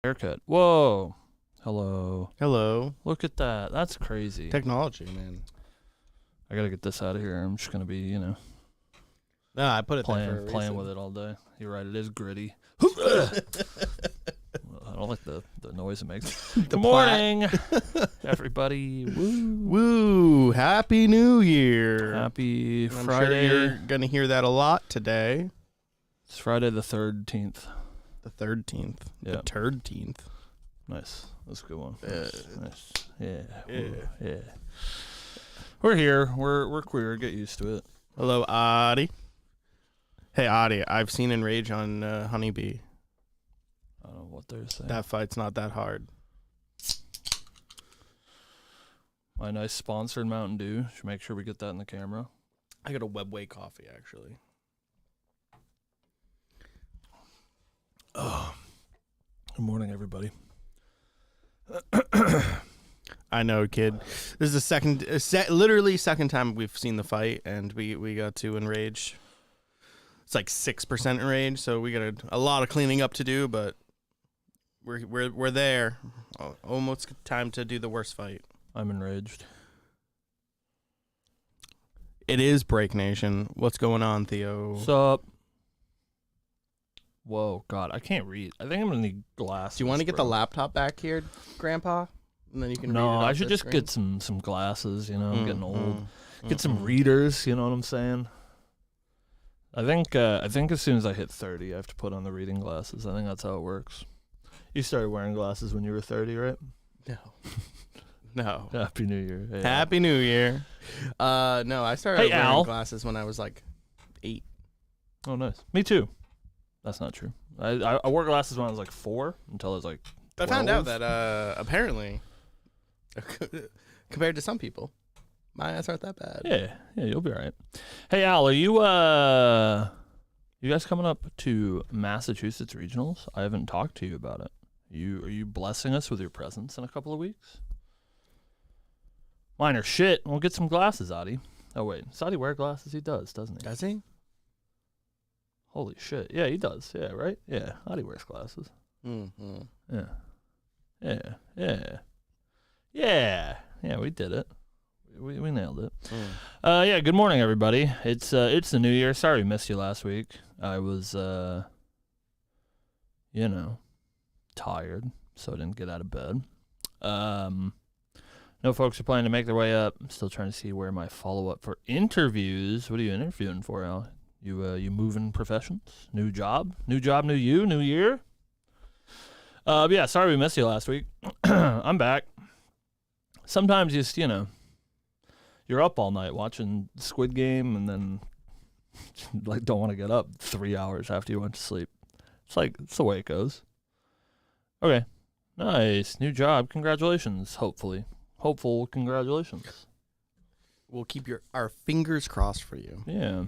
Haircut. Whoa. Hello. Hello. Look at that. That's crazy. Technology, man. I gotta get this out of here. I'm just gonna be, No, I put it playing with it all day. You're right. It is gritty. I don't like the noise it makes. Good morning, everybody. Woo. Woo. Happy New Year. Happy I'm Friday. sure you're going to hear that a lot today. It's Friday the 13th. The 13th. Yeah. The 13th. Nice. That's a good one. Nice. Yeah. Yeah. Ooh, yeah. We're here. We're queer. Get used to it. Hello, Adi. Hey, Adi, I've seen Enrage on Honeybee. I don't know what they're saying. That fight's not that hard. My nice sponsored Mountain Dew. Should make sure we get that in the camera. I got a Webway coffee, actually. Oh. Good morning, everybody. I know, kid. This is literally second time we've seen the fight, and we got to Enrage. It's like 6% Enrage, so we got a lot of cleaning up to do, but we're there. Almost time to do the worst fight. I'm enraged. It is Break Nation. What's going on, Theo? What's up? Whoa, God, I can't read. I think I'm gonna need glasses. Do you want to get the laptop back here, Grandpa? And then you can. No, read it I off should the just screen? get some glasses. You know, I'm getting old. Get some mm. readers. You know what I'm saying? I think as soon as I hit 30, I have to put on the reading glasses. I think that's how it works. You started wearing glasses when you were 30, right? No. Happy New Year. Hey, Happy New Year. No, I started Hey, wearing Al. glasses when I was like 8. Oh, nice. Me too. That's not true. I wore glasses when I was like 4 until I was like 12. I found out that apparently, compared to some people, my eyes aren't that bad. Yeah, you'll be all right. Hey, Al, are you guys coming up to Massachusetts Regionals? I haven't talked to you about it. Are you blessing us with your presence in a couple of weeks? Mine are shit. We'll get some glasses, Adi. Oh, wait. Does Adi wear glasses? He does, doesn't he? Does he? Holy shit. Yeah, he does. Yeah, right? Yeah, Adi wears glasses. Mm-hmm. Yeah, we did it. We nailed it. Mm. Yeah, good morning, everybody. It's the new year. Sorry we missed you last week. I was, tired, so I didn't get out of bed. No folks are planning to make their way up. I'm still trying to see where my follow-up for interviews. What are you interviewing for, Al? You moving professions? New job, new you, new year? But yeah, sorry we missed you last week. I'm back. Sometimes you're up all night watching Squid Game and then like don't want to get up 3 hours after you went to sleep. It's the way it goes. Okay. Nice. New job. Congratulations, hopefully. Hopeful congratulations. We'll keep our fingers crossed for you. Yeah.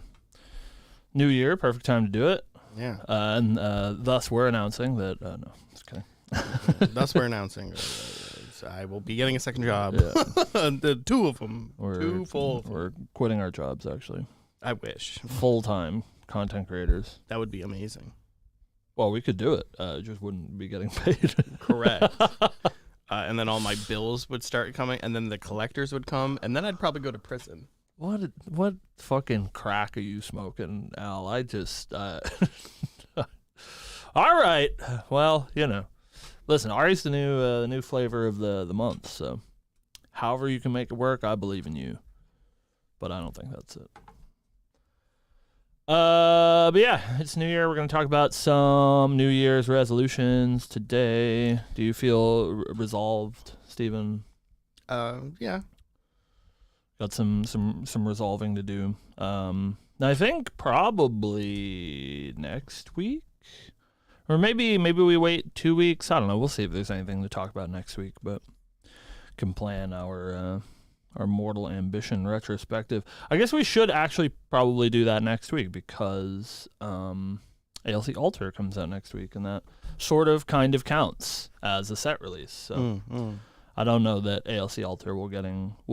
New year, perfect time to do it. Yeah. And thus we're announcing that no, just kidding. Thus we're announcing I will be getting a second job. Yeah. The two of them. We're quitting our jobs, actually. I wish. Full-time content creators. That would be amazing. Well, we could do it. Just wouldn't be getting paid. Correct. And then all my bills would start coming, and then the collectors would come, and then I'd probably go to prison. What fucking crack are you smoking, Al? I just... All right. Well, Listen, Ari's the new flavor of the month, so however you can make it work, I believe in you. But I don't think that's it. But yeah, it's New Year. We're going to talk about some New Year's resolutions today. Do you feel resolved, Steven? Yeah. Got some resolving to do. I think probably next week. Or maybe we wait 2 weeks. I don't know. We'll see if there's anything to talk about next week, but can plan our Mortal Ambition retrospective. I guess we should actually probably do that next week because ALC Alter comes out next week, and that sort of kind of counts as a set release. So I don't know that ALC Alter will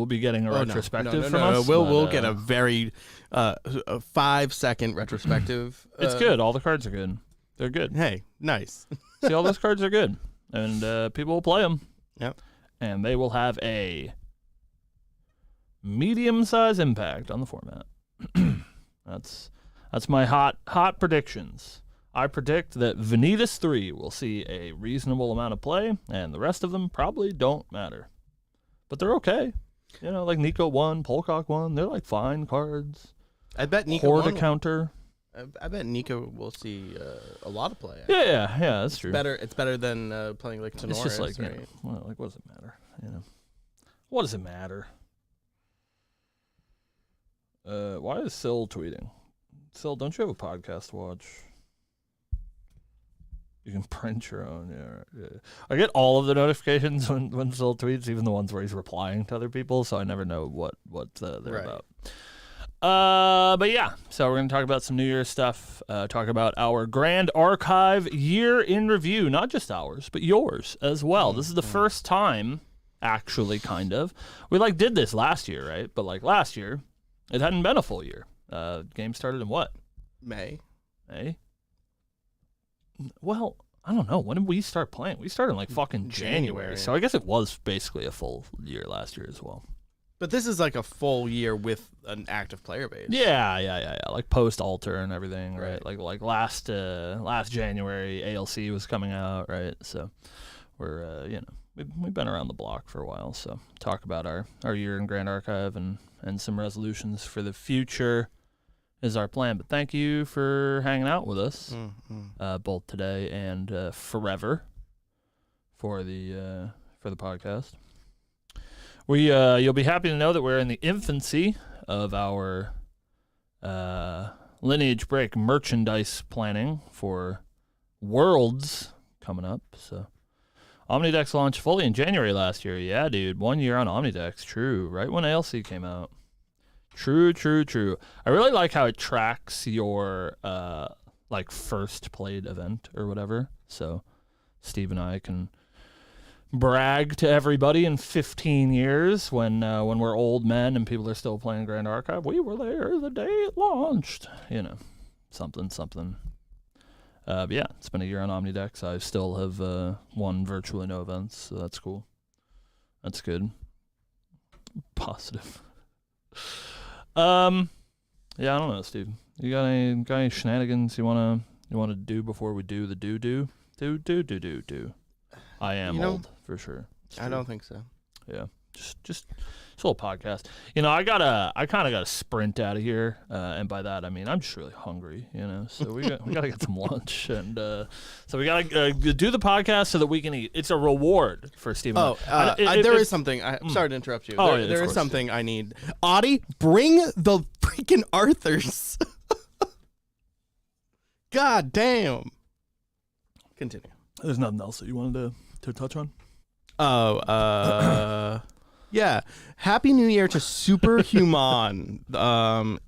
be getting a retrospective from us. We'll get a very 5-second retrospective. It's good. All the cards are good. They're good. Hey, nice. See, all those cards are good. and people will play them. Yep. And they will have a medium-sized impact on the format. That's my hot predictions. I predict that Vanitas 3 will see a reasonable amount of play, and the rest of them probably don't matter. But they're okay. You know, like Nico 1, Polcock 1, they're like fine cards. I bet Nico Horde counter. I bet Nico will see a lot of play. Yeah, that's true. It's better than playing like Tenoris. It's just like, right? you know, well, like, what does it matter? You know, what does it matter? Why is Syl tweeting? Syl, don't you have a podcast to watch? You can print your own. Yeah. I get all of the notifications when Syl tweets, even the ones where he's replying to other people, so I never know what they're about. But yeah, so we're going to talk about some New Year's stuff, talk about our Grand Archive year in review, not just ours, but yours as well. This is the first time, actually, kind of. We did this last year, right? But last year, it hadn't been a full year. Game started in what? May. Well, I don't know. When did we start playing? We started in fucking January. So I guess it was basically a full year last year as well. But this is like a full year with an active player base. Yeah. Like post alter and everything, right? Right. Like last January, ALC was coming out, right? So we're we've been around the block for a while. So talk about our year in Grand Archive and some resolutions for the future is our plan. But thank you for hanging out with us, both today and forever for the podcast. You'll be happy to know that we're in the infancy of our Lineage Break merchandise planning for Worlds coming up. So Omnidex launched fully in January last year. Yeah, dude, 1 year on Omnidex. True, right when ALC came out. True. I really like how it tracks your first played event or whatever. So Steve and I can brag to everybody in 15 years when we're old men and people are still playing Grand Archive. We were there the day it launched. You know, something. But yeah, it's been a year on Omnidex. I still have won virtually no events, so that's cool. That's good. Positive. Yeah, I don't know, Steve. You got any shenanigans you wanna do before we do the do? I am old for sure. I don't think so. Yeah, just a little podcast. You know, I kind of gotta sprint out of here, and by that I mean I'm just really hungry. You know, so we gotta get some lunch, and so we gotta do the podcast so that we can eat. It's a reward for Steven. There is something. I'm sorry to interrupt you. There is something I need. Audie, bring the freaking Arthurs. God damn. Continue. There's nothing else that you wanted to touch on? Yeah. Happy New Year to Superhuman.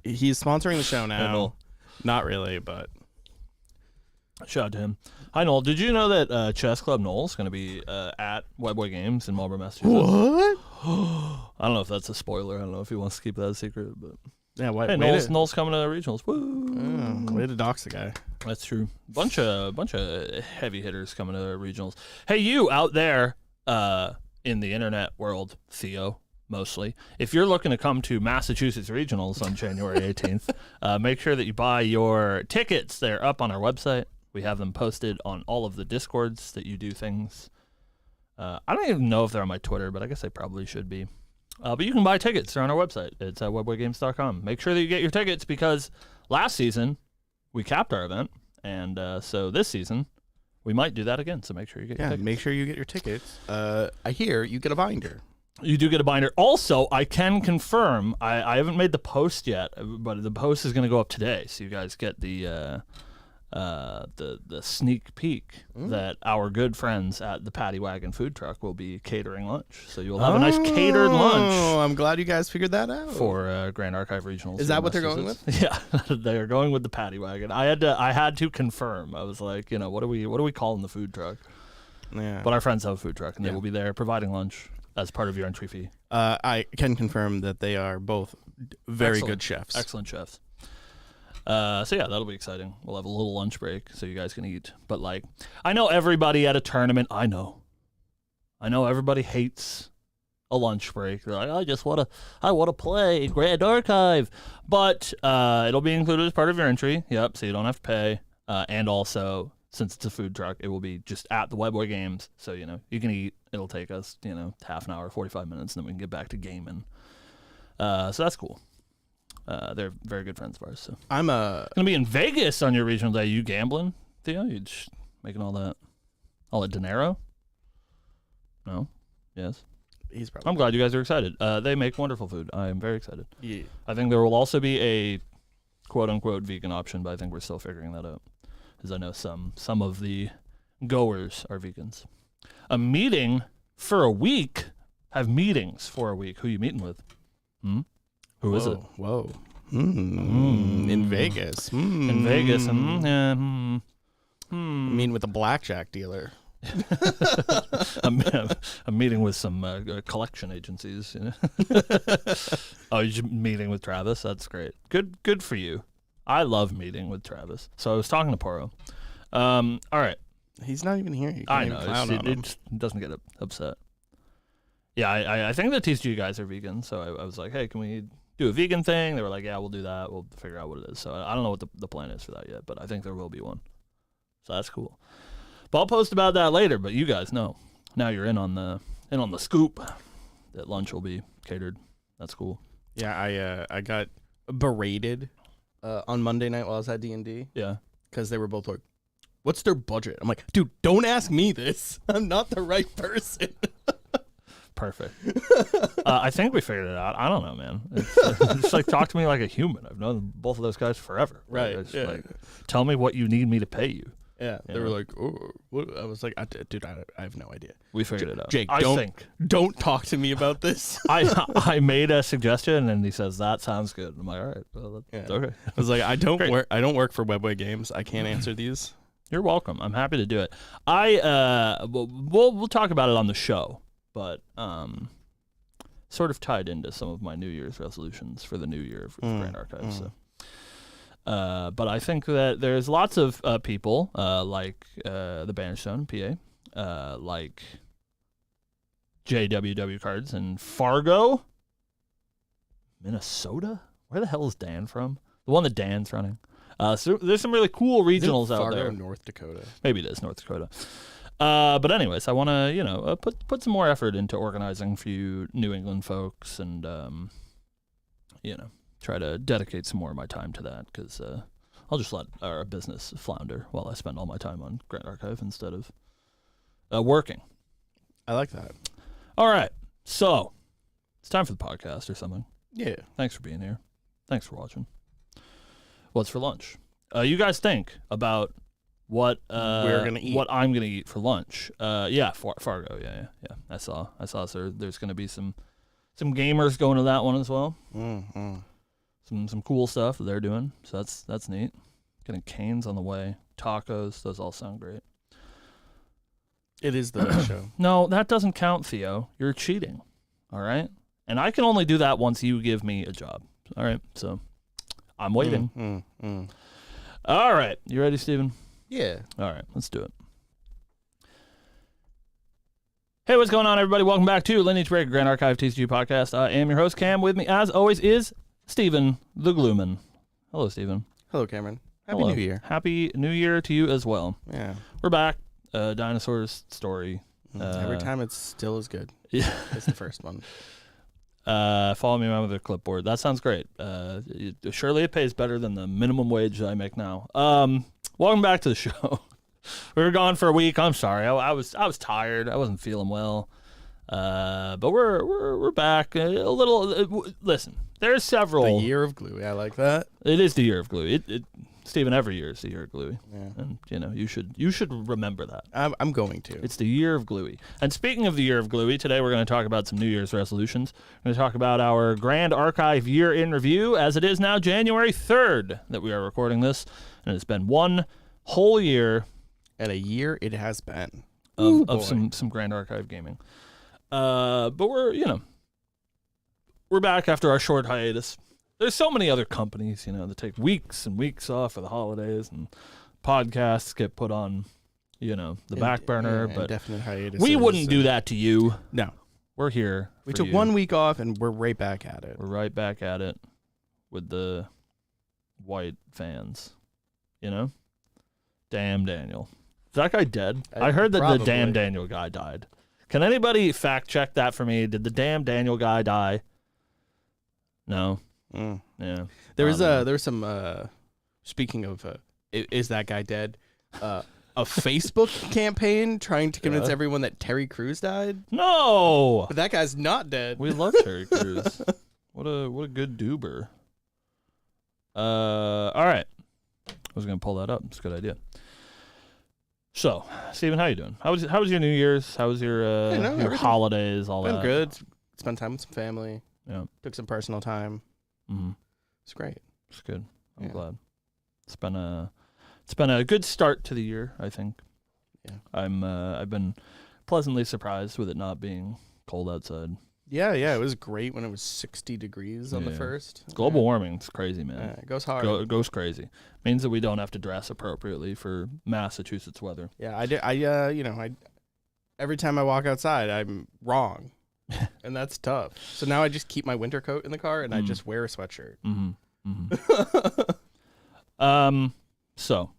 He's sponsoring the show now. Not really, but shout out to him. Hi, Noel. Did you know that Chess Club Noel's going to be at Webway Games in Marlborough, Massachusetts? What? I don't know if that's a spoiler. I don't know if he wants to keep that a secret, but yeah. Hey, Noel's coming to the regionals. Woo! Way to dox the guy. That's true. Bunch of heavy hitters coming to the regionals. Hey, you out there in the internet world, Theo, mostly. If you're looking to come to Massachusetts regionals on January 18th, make sure that you buy your tickets. They're up on our website. We have them posted on all of the Discords that you do things. I don't even know if they're on my Twitter, but I guess they probably should be. But you can buy tickets. They're on our website. It's at webwaygames.com. Make sure that you get your tickets because last season we capped our event, and so this season we might do that again. So make sure you get your tickets. Make sure you get your tickets. I hear you get a binder. You do get a binder. Also, I can confirm, I haven't made the post yet, but the post is going to go up today, so you guys get the sneak peek that our good friends at the Paddy Wagon food truck will be catering lunch. So you'll have a nice catered lunch. Oh, I'm glad you guys figured that out. For Grand Archive Regionals. Is that what they're going with? Yeah, they are going with the Paddy Wagon. I had to confirm. I was like, what are we calling the food truck? Yeah. But our friends have a food truck, and they will be there providing lunch as part of your entry fee. I can confirm that they are both very good chefs. Excellent chefs. So yeah, that'll be exciting. We'll have a little lunch break so you guys can eat. But like, I know everybody at a tournament. I know everybody hates a lunch break. They're like, I want to play Grand Archive. But it'll be included as part of your entry. Yep, so you don't have to pay. And also, since it's a food truck, it will be just at the White Boy Games. So, you can eat. It'll take us, half an hour, 45 minutes, and then we can get back to gaming. So that's cool. They're very good friends of ours. So I'm gonna be in Vegas on your regional day. You gambling, Theo? You just making all that dinero? No? Yes? He's probably. I'm glad you guys are excited. They make wonderful food. I am very excited. Yeah. I think there will also be a quote-unquote vegan option, but I think we're still figuring that out. Because I know some of the goers are vegans. A meeting for a week? Have meetings for a week. Who are you meeting with? Who is it? Whoa. In Vegas. In Vegas. Meeting with a blackjack dealer. I'm meeting with some collection agencies. Oh, you're meeting with Travis? That's great. Good for you. I love meeting with Travis. So I was talking to Poro. All right. He's not even here. You can't I even know. clown on him. It doesn't get upset. Yeah, I think the TCG guys are vegan. So I was like, hey, can we do a vegan thing? They were like, yeah, we'll do that. We'll figure out what it is. So I don't know what the plan is for that yet, but I think there will be one. So that's cool. But I'll post about that later. But you guys know now you're in on the scoop that lunch will be catered. That's cool. Yeah, I got berated on Monday night while I was at D&D. Yeah, because they were both like, "What's their budget?" I'm like, "Dude, don't ask me this. I'm not the right person." Perfect. I think we figured it out. I don't know, man. It's like talk to me like a human. I've known both of those guys forever. Right. It's Yeah. like, tell me what you need me to pay you. Yeah. They were like, "Oh," what? I was like, "Dude, I have no idea." We figured it out. Jake, I think. Don't talk to me about this. I made a suggestion and he says that sounds good. I'm like, all right, well, that's okay. I was like, I don't Great. work for Webway Games. I can't answer these. You're welcome. I'm happy to do it. We'll talk about it on the show, but sort of tied into some of my New Year's resolutions for the new year for Grand Archive. So, but I think that there's lots of people like the Bannerstone, PA, like JWW Cards in Fargo, Minnesota. Where the hell is Dan from? The one that Dan's running. So there's some really cool regionals out there. North Dakota. Maybe it is North Dakota. But anyways, I want to, put some more effort into organizing for you New England folks and, try to dedicate some more of my time to that because I'll just let our business flounder while I spend all my time on Grand Archive instead of working. I like that. All right. So it's time for the podcast or something. Yeah. Thanks for being here. Thanks for watching. What's for lunch? You guys think about what we're gonna eat. What I'm gonna eat for lunch. Fargo. Yeah. I saw. So there's gonna be some gamers going to that one as well. Some cool stuff that they're doing. So that's neat. Getting canes on the way. Tacos. Those all sound great. It is the best show. No, that doesn't count, Theo. You're cheating. All right. And I can only do that once you give me a job. All right. So I'm waiting. All right. You ready, Steven? Yeah. All right, let's do it. Hey, what's going on, everybody? Welcome back to Lineage Break, Grand Archive TCG podcast. I am your host, Cam. With me, as always, is Steven the Glooman. Hello, Steven. Hello, Cameron. Happy Hello. New Year. Happy New Year to you as well. Yeah. We're back. Dinosaurs story. Every time it's still as good. Yeah. It's the first one. Follow me around with a clipboard. That sounds great. Surely it pays better than the minimum wage that I make now. Welcome back to the show. We were gone for a week. I'm sorry. I was tired. I wasn't feeling well. But we're back. A little. Listen, there's several. The year of Gluey. I like that. It is the year of Gluey. Steven, every year is the year of Gluey. Yeah. And you should remember that. I'm going to. It's the year of Gluey. And speaking of the year of Gluey, today we're going to talk about some New Year's resolutions. We're going to talk about our Grand Archive year in review, as it is now January 3rd that we are recording this, and it's been one whole year. And a year it has been of some Grand Archive gaming. But we're back after our short hiatus. there's so many other companies, that take weeks and weeks off for the holidays, and podcasts get put on, the back burner. But indefinite hiatus. we wouldn't do that to you. No. We're here. We took 1 week off, and we're right back at it. We're right back at it with the white fans. Damn Daniel. Is that guy dead? I heard that probably. The damn Daniel guy died. Can anybody fact check that for me? Did the damn Daniel guy die? No. Yeah. There was some. Speaking of, is that guy dead? A Facebook campaign trying to convince everyone that Terry Crews died. No, but that guy's not dead. We love Terry Crews. What a good doober. All right. I was gonna pull that up. It's a good idea. So, Steven, how you doing? How was your New Year's? How was your your holidays? All been that. Good. Spent time with some family. Yeah. Took some personal time. Mm-hmm. It's great. It's good. I'm glad. It's been a good start to the year, I think. Yeah. I've been pleasantly surprised with it not being cold outside. Yeah, it was great when it was 60 degrees on the first. Global warming, it's crazy, man. Yeah, it goes hard. It goes crazy. Means that we don't have to dress appropriately for Massachusetts weather. Yeah, I every time I walk outside, I'm wrong. And that's tough. So now I just keep my winter coat in the car and I just wear a sweatshirt. So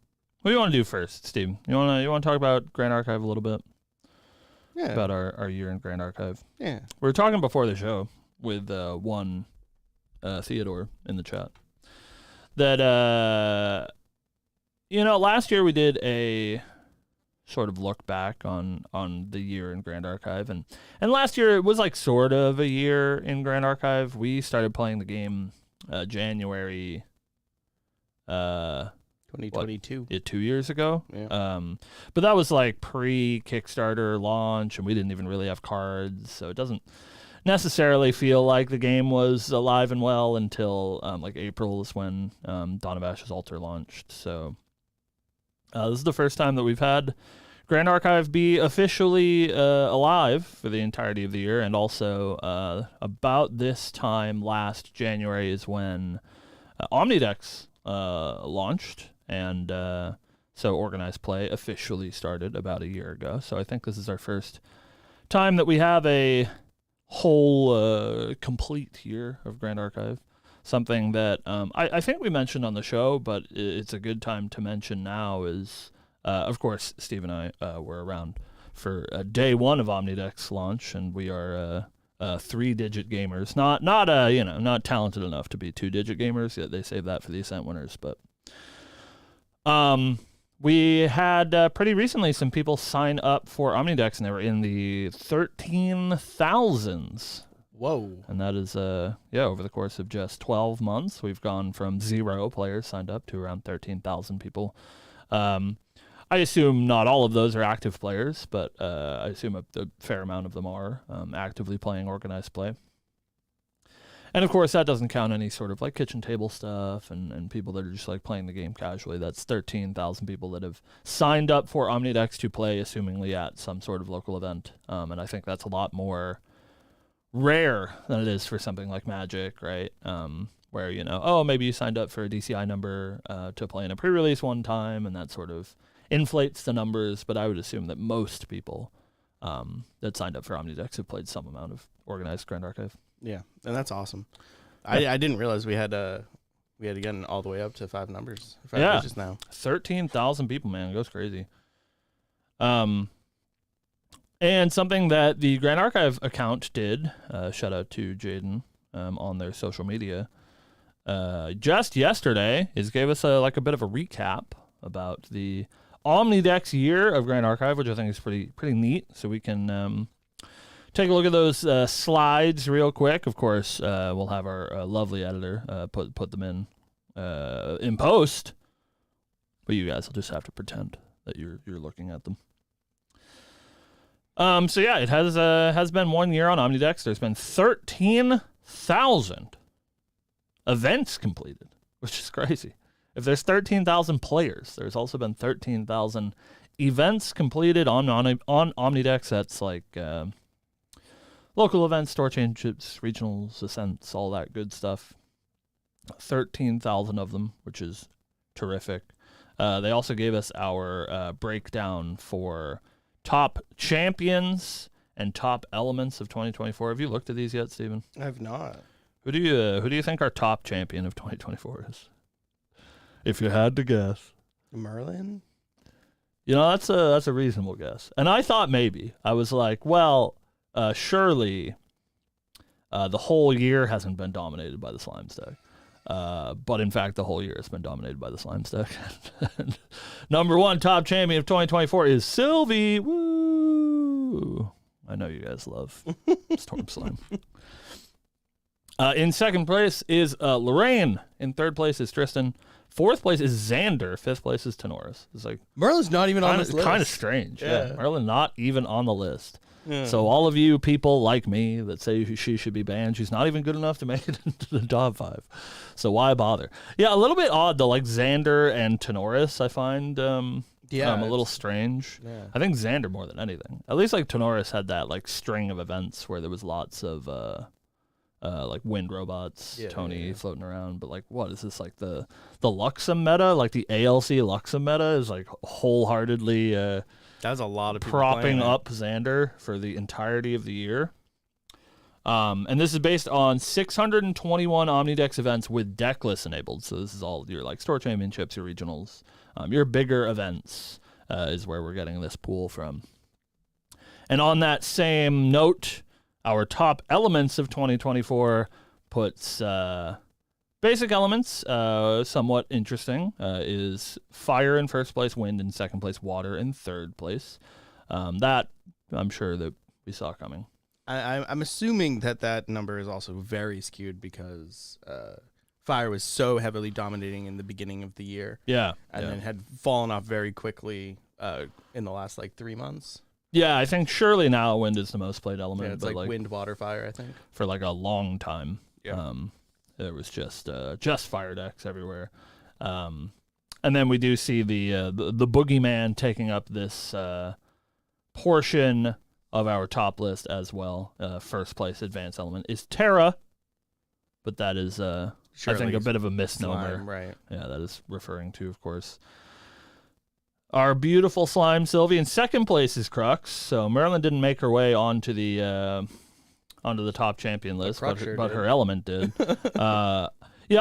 what do you want to do first, Steve? You want to talk about Grand Archive a little bit? Yeah. About our year in Grand Archive. Yeah. We were talking before the show with one Theodore in the chat that last year we did a sort of look back on the year in Grand Archive, and last year it was like sort of a year in Grand Archive. We started playing the game January 2022. 2 years ago. Yeah. But that was like pre-Kickstarter launch, and we didn't even really have cards, so it doesn't necessarily feel like the game was alive and well until like April is when Dawn of Ashes Altar launched. So this is the first time that we've had Grand Archive be officially alive for the entirety of the year, and also about this time last January is when Omnidex launched, and so organized play officially started about a year ago. So I think this is our first time that we have a whole complete year of Grand Archive. Something that I think we mentioned on the show, but it's a good time to mention now is, of course, Steve and I were around for day one of Omnidex launch, and we are 3-digit gamers. Not talented enough to be 2-digit gamers. Yet they save that for the Ascent winners. But we had pretty recently some people sign up for Omnidex, and they were in the 13,000s. Whoa. And that is, over the course of just 12 months, we've gone from 0 players signed up to around 13,000 people. I assume not all of those are active players, but I assume a fair amount of them are actively playing organized play. And of course, that doesn't count any sort of like kitchen table stuff and people that are just like playing the game casually. That's 13,000 people that have signed up for Omnidex to play, assumingly at some sort of local event. And I think that's a lot more rare than it is for something like Magic, right? Where, maybe you signed up for a DCI number to play in a pre-release one time, and that sort of inflates the numbers. But I would assume that most people that signed up for Omnidex have played some amount of organized Grand Archive. Yeah, and that's awesome. I didn't realize we had gotten all the way up to 5 digits now. 13,000 people, man. It goes crazy. And something that the Grand Archive account did, shout out to Jaden on their social media, just yesterday, gave us a bit of a recap about the Omnidex year of Grand Archive, which I think is pretty neat. So we can take a look at those slides real quick. Of course, we'll have our lovely editor put them in post, but you guys will just have to pretend that you're looking at them. It has been 1 year on Omnidex. There's been 13,000 events completed, which is crazy. If there's 13,000 players, there's also been 13,000 events completed on Omnidex. That's like local events, store championships, regionals, ascents, all that good stuff. 13,000 of them, which is terrific. They also gave us our breakdown for top champions and top elements of 2024. Have you looked at these yet, Steven? I have not. Who do you think our top champion of 2024 is? If you had to guess. Merlin? You know, that's a reasonable guess. And I thought maybe. I was like, well, surely the whole year hasn't been dominated by the slime stack. But in fact, the whole year has been dominated by the slime stack. Number one top champion of 2024 is Sylvie. Woo! I know you guys love Storm Slime. In second place is Lorraine. In third place is Tristan. Fourth place is Xander. Fifth place is Tenoris. It's like Merlin's not even on this list. Kind of strange. Yeah. Merlin not even on the list. Yeah. So all of you people like me that say she should be banned, she's not even good enough to make it into the top 5. So why bother? Yeah, a little bit odd though. Like Xander and Tenoris, I find a little strange. Yeah. I think Xander more than anything. At least like Tenoris had that like string of events where there was lots of like wind robots, Tony floating around. But like, what is this, like the Luxem meta? Like the ALC Luxem meta is like wholeheartedly that's a lot of people propping up Xander for the entirety of the year. And this is based on 621 Omnidex events with deck lists enabled. So this is all your like store championships, your regionals, your bigger events is where we're getting this pool from. And on that same note, our top elements of 2024 puts basic elements, somewhat interesting, is fire in first place, wind in second place, water in third place. That I'm sure that we saw coming. I'm assuming that number is also very skewed because fire was so heavily dominating in the beginning of the year. Yeah. And then had fallen off very quickly in the last like 3 months. Yeah, I think surely now wind is the most played element. Yeah, it's but like wind, water, fire, I think. For like a long time. Yeah. There was just fire decks everywhere. And then we do see the boogeyman taking up this portion of our top list as well. First place advanced element is Terra, but that is I think a bit of a misnomer. Slime, right. Yeah, that is referring to, of course, our beautiful slime Sylvie. In second place is Crux. So Marilyn didn't make her way onto the top champion list, but her element did. Yeah,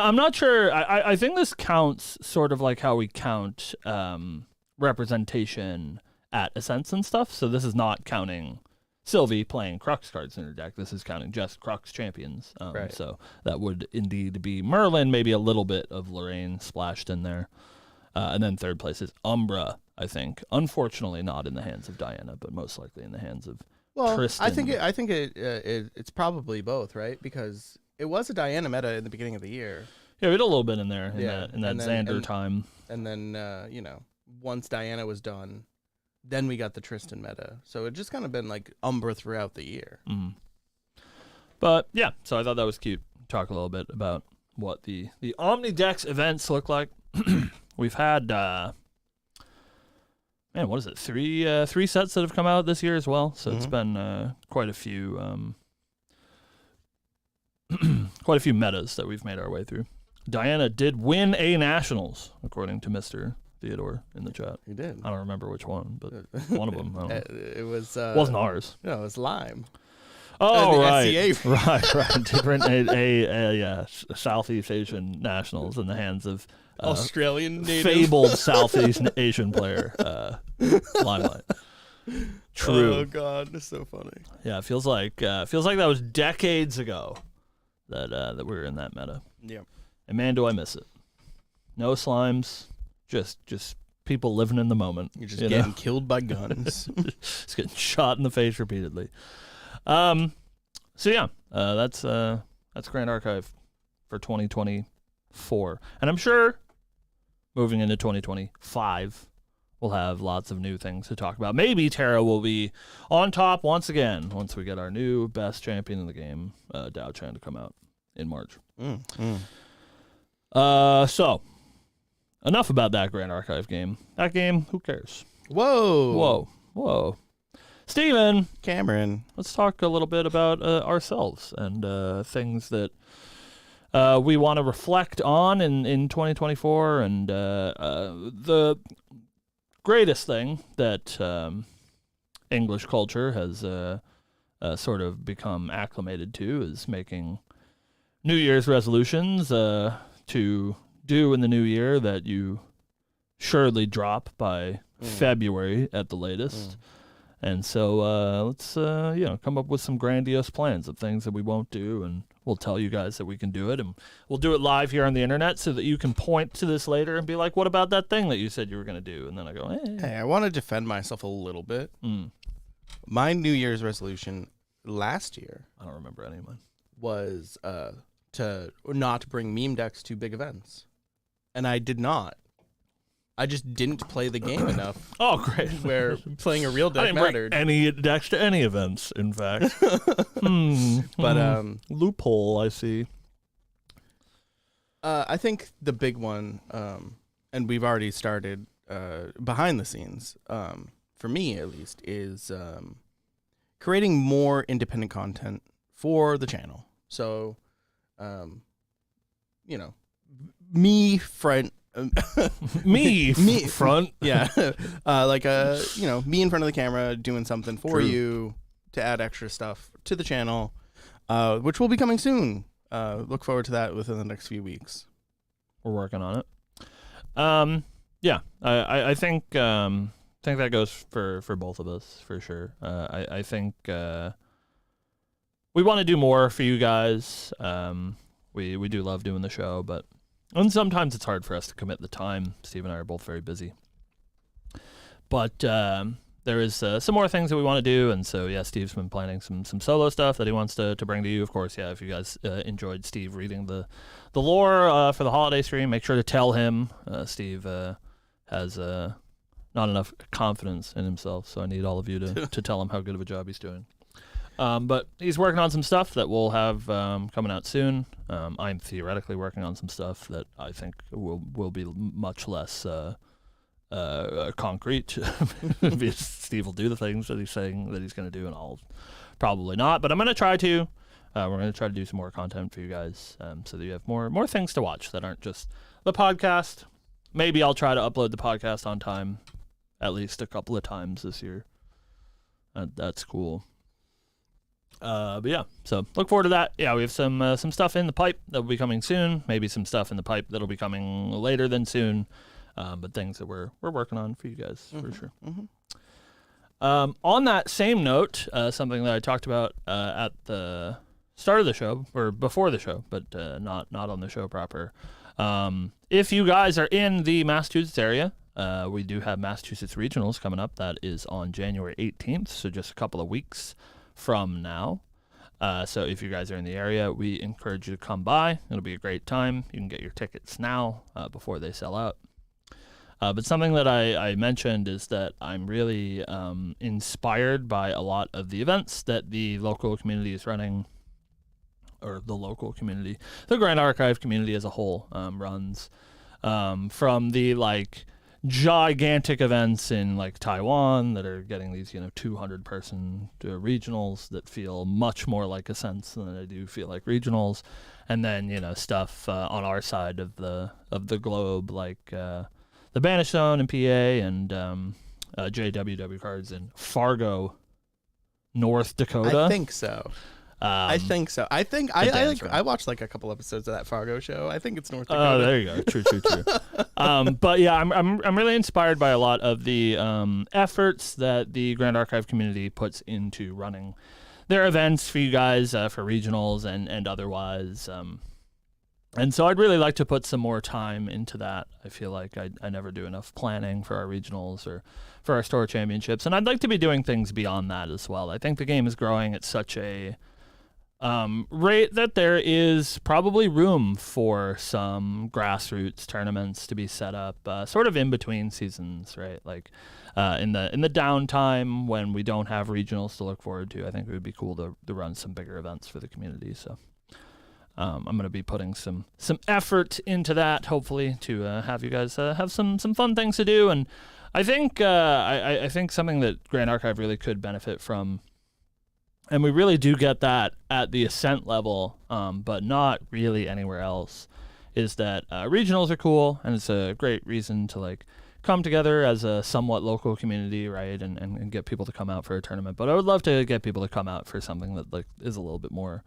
I'm not sure. I think this counts sort of like how we count representation at Ascents and stuff. So this is not counting Sylvie playing Crux cards in her deck. This is counting just Crux champions. Right. So that would indeed be Merlin, maybe a little bit of Lorraine splashed in there. And then third place is Umbra, I think. Unfortunately, not in the hands of Diana, but most likely in the hands of Tristan. I think it's probably both, right? Because it was a Diana meta in the beginning of the year. Yeah, we had a little bit in there in that Xander time. And then once Diana was done, then we got the Tristan meta. So it just kind of been like Umbra throughout the year. Mm. But yeah, so I thought that was cute. Talk a little bit about what the Omnidex events look like. We've had what is it? Three sets that have come out this year as well. So it's been quite a few metas that we've made our way through. Diana did win a nationals, according to Mr. Theodore in the chat. He did. I don't remember which one, but one of them. I don't know. It was wasn't ours. No, it was Lime. Oh, right. SCA. right. Different a Southeast Asian nationals in the hands of Australian native. Fabled Southeast Asian player, Limelight. True. Oh God, that's so funny. Yeah, it feels like that was decades ago that we were in that meta. Yeah. And man, do I miss it. No slimes, just people living in the moment. You're just getting killed by guns. Just getting shot in the face repeatedly. So yeah, that's Grand Archive for 2024, and I'm sure moving into 2025, we'll have lots of new things to talk about. Maybe Terra will be on top once again once we get our new best champion in the game, Dao Chan, to come out in March. So enough about that Grand Archive game. That game, who cares? Whoa. Steven, Cameron, let's talk a little bit about ourselves and things that we want to reflect on in 2024, and the greatest thing that English culture has sort of become acclimated to is making New Year's resolutions to do in the new year that you surely drop by February at the latest. And so let's come up with some grandiose plans of things that we won't do, and we'll tell you guys that we can do it, and we'll do it live here on the internet so that you can point to this later and be like, what about that thing that you said you were going to do? And then I go, Hey, I want to defend myself a little bit. My New Year's resolution last year, I don't remember any of mine, was to not bring meme decks to big events. And I did not. I just didn't play the game enough. Oh, great. Where playing a real deck I didn't mattered. bring any decks to any events, in fact. But loophole, I see. I think the big one, and we've already started behind the scenes, for me at least, is creating more independent content for the channel. So, me front. me front. Yeah. Me in front of the camera doing something for you to add extra stuff to the channel, which will be coming soon. Look forward to that within the next few weeks. We're working on it. Yeah, I think that goes for both of us for sure. I think we want to do more for you guys. We do love doing the show, and sometimes it's hard for us to commit the time. Steve and I are both very busy. But there is some more things that we want to do, and so yeah, Steve's been planning some solo stuff that he wants to bring to you. Of course, yeah, if you guys enjoyed Steve reading the lore for the holiday stream, make sure to tell him. Steve has not enough confidence in himself, so I need all of you to tell him how good of a job he's doing. But he's working on some stuff that we'll have coming out soon. I'm theoretically working on some stuff that I think will be much less concrete. Steve will do the things that he's saying that he's going to do, and I'll probably not. But I'm going to try to. We're going to try to do some more content for you guys, so that you have more things to watch that aren't just the podcast. Maybe I'll try to upload the podcast on time, at least a couple of times this year. That's cool. But yeah, so look forward to that. Yeah, we have some stuff in the pipe that will be coming soon. Maybe some stuff in the pipe that'll be coming later than soon. But things that we're working on for you guys for sure. On that same note, something that I talked about at the start of the show or before the show, but not on the show proper. If you guys are in the Massachusetts area, we do have Massachusetts Regionals coming up. That is on January 18th, so just a couple of weeks from now. So if you guys are in the area, we encourage you to come by. It'll be a great time. You can get your tickets now before they sell out. But something that I mentioned is that I'm really inspired by a lot of the events that the local community is running, or the local community, the Grand Archive community as a whole runs, from the gigantic events in Taiwan that are getting these 200-person regionals that feel much more like Ascents than they do feel like regionals, and then stuff on our side of the globe the Banish Zone in PA and JWW cards in Fargo, North Dakota. I think so. I watched a couple episodes of that Fargo show. I think it's North Dakota. Oh, there you go. True. But yeah, I'm really inspired by a lot of the efforts that the Grand Archive community puts into running their events for you guys, for regionals and otherwise. And so I'd really like to put some more time into that. I feel like I never do enough planning for our regionals or for our store championships, and I'd like to be doing things beyond that as well. I think the game is growing at such a rate that there is probably room for some grassroots tournaments to be set up, sort of in between seasons, right? In the downtime when we don't have regionals to look forward to. I think it would be cool to run some bigger events for the community. So I'm going to be putting some effort into that, hopefully, to have you guys have some fun things to do. And I think I think something that Grand Archive really could benefit from and we really do get that at the Ascent level, but not really anywhere else, is that regionals are cool, and it's a great reason to like come together as a somewhat local community, right, and get people to come out for a tournament. But I would love to get people to come out for something that like is a little bit more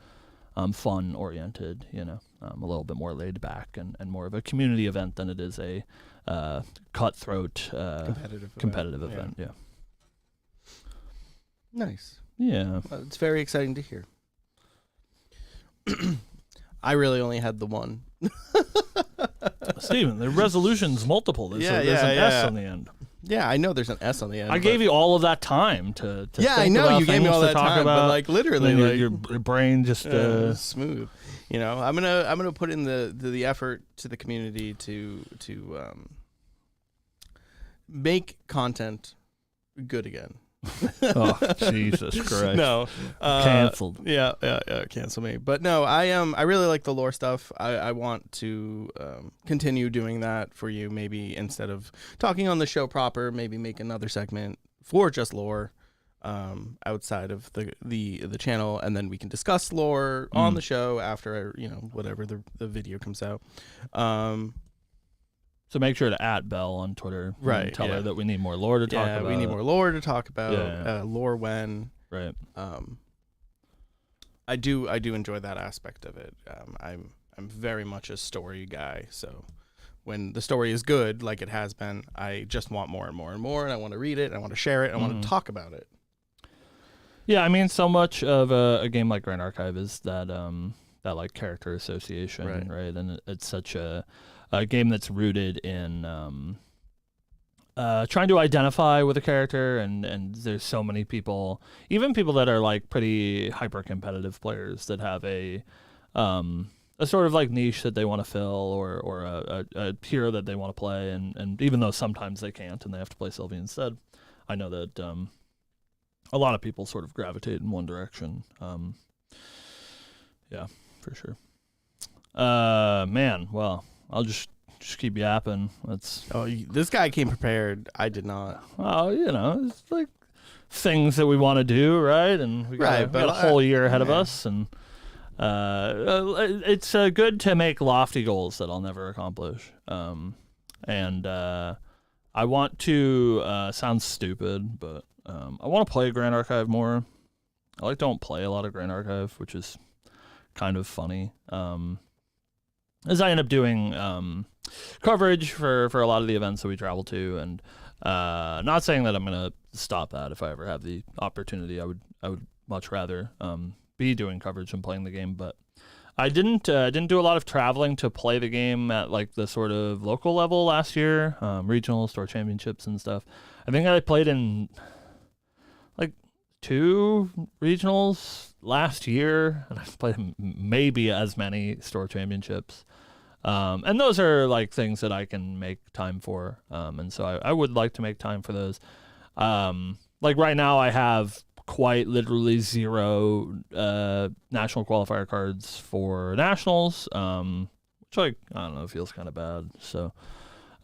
fun oriented, a little bit more laid back and more of a community event than it is a cutthroat competitive event. Yeah. Nice. Yeah. Well, it's very exciting to hear. I really only had the one. Steven, the resolution's multiple. There's an S on the end. Yeah, I know there's an S on the end. I gave you all of that time to yeah, think I know about you gave me all that talk time, about, but like literally, like, your brain just smooth. I'm gonna put in the effort to the community to make content good again. Oh, Jesus Christ! No, canceled. Yeah, cancel me. But no, I really like the lore stuff. I want to continue doing that for you. Maybe instead of talking on the show proper, maybe make another segment for just lore, outside of the channel, and then we can discuss lore on the show after whatever the video comes out. So make sure to @ Belle on Twitter. Right. And tell her that we need more lore to talk about. Yeah, we need more lore to talk about. Yeah. Lore when. Right. I do enjoy that aspect of it. I'm very much a story guy. So when the story is good, like it has been, I just want more and more and more, and I want to read it, I want to share it, I want to talk about it. Yeah, I mean, so much of a game like Grand Archive is that like character association, right? And it's such a game that's rooted in trying to identify with a character, and there's so many people, even people that are like pretty hyper competitive players that have a sort of like niche that they want to fill, or a hero that they want to play, and even though sometimes they can't and they have to play Sylvie instead, I know that a lot of people sort of gravitate in one direction. Yeah, for sure. Man, well, I'll just keep yapping. This guy came prepared. I did not. Well, it's like things that we want to do, right? And we got a whole year ahead of us, and it's good to make lofty goals that I'll never accomplish. And I want to sound stupid, but I want to play Grand Archive more. I don't play a lot of Grand Archive, which is kind of funny. As I end up doing coverage for a lot of the events that we travel to, and not saying that I'm gonna stop that if I ever have the opportunity. I would much rather be doing coverage and playing the game, but I didn't do a lot of traveling to play the game at like the sort of local level last year, regional store championships and stuff. I think I played in like 2 regionals last year, and I've played maybe as many store championships. And those are like things that I can make time for. And so I would like to make time for those. Like right now I have quite literally 0 national qualifier cards for nationals, which I don't know, feels kind of bad. So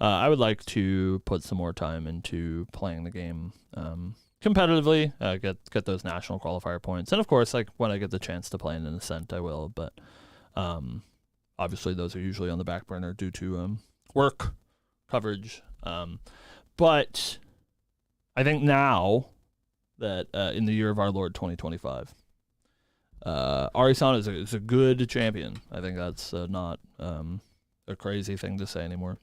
I would like to put some more time into playing the game competitively, get those national qualifier points. And of course, like when I get the chance to play in an Ascent, I will. But obviously, those are usually on the back burner due to work, coverage. But I think now that in the year of our Lord 2025, Ari-san is a good champion. I think that's not a crazy thing to say anymore.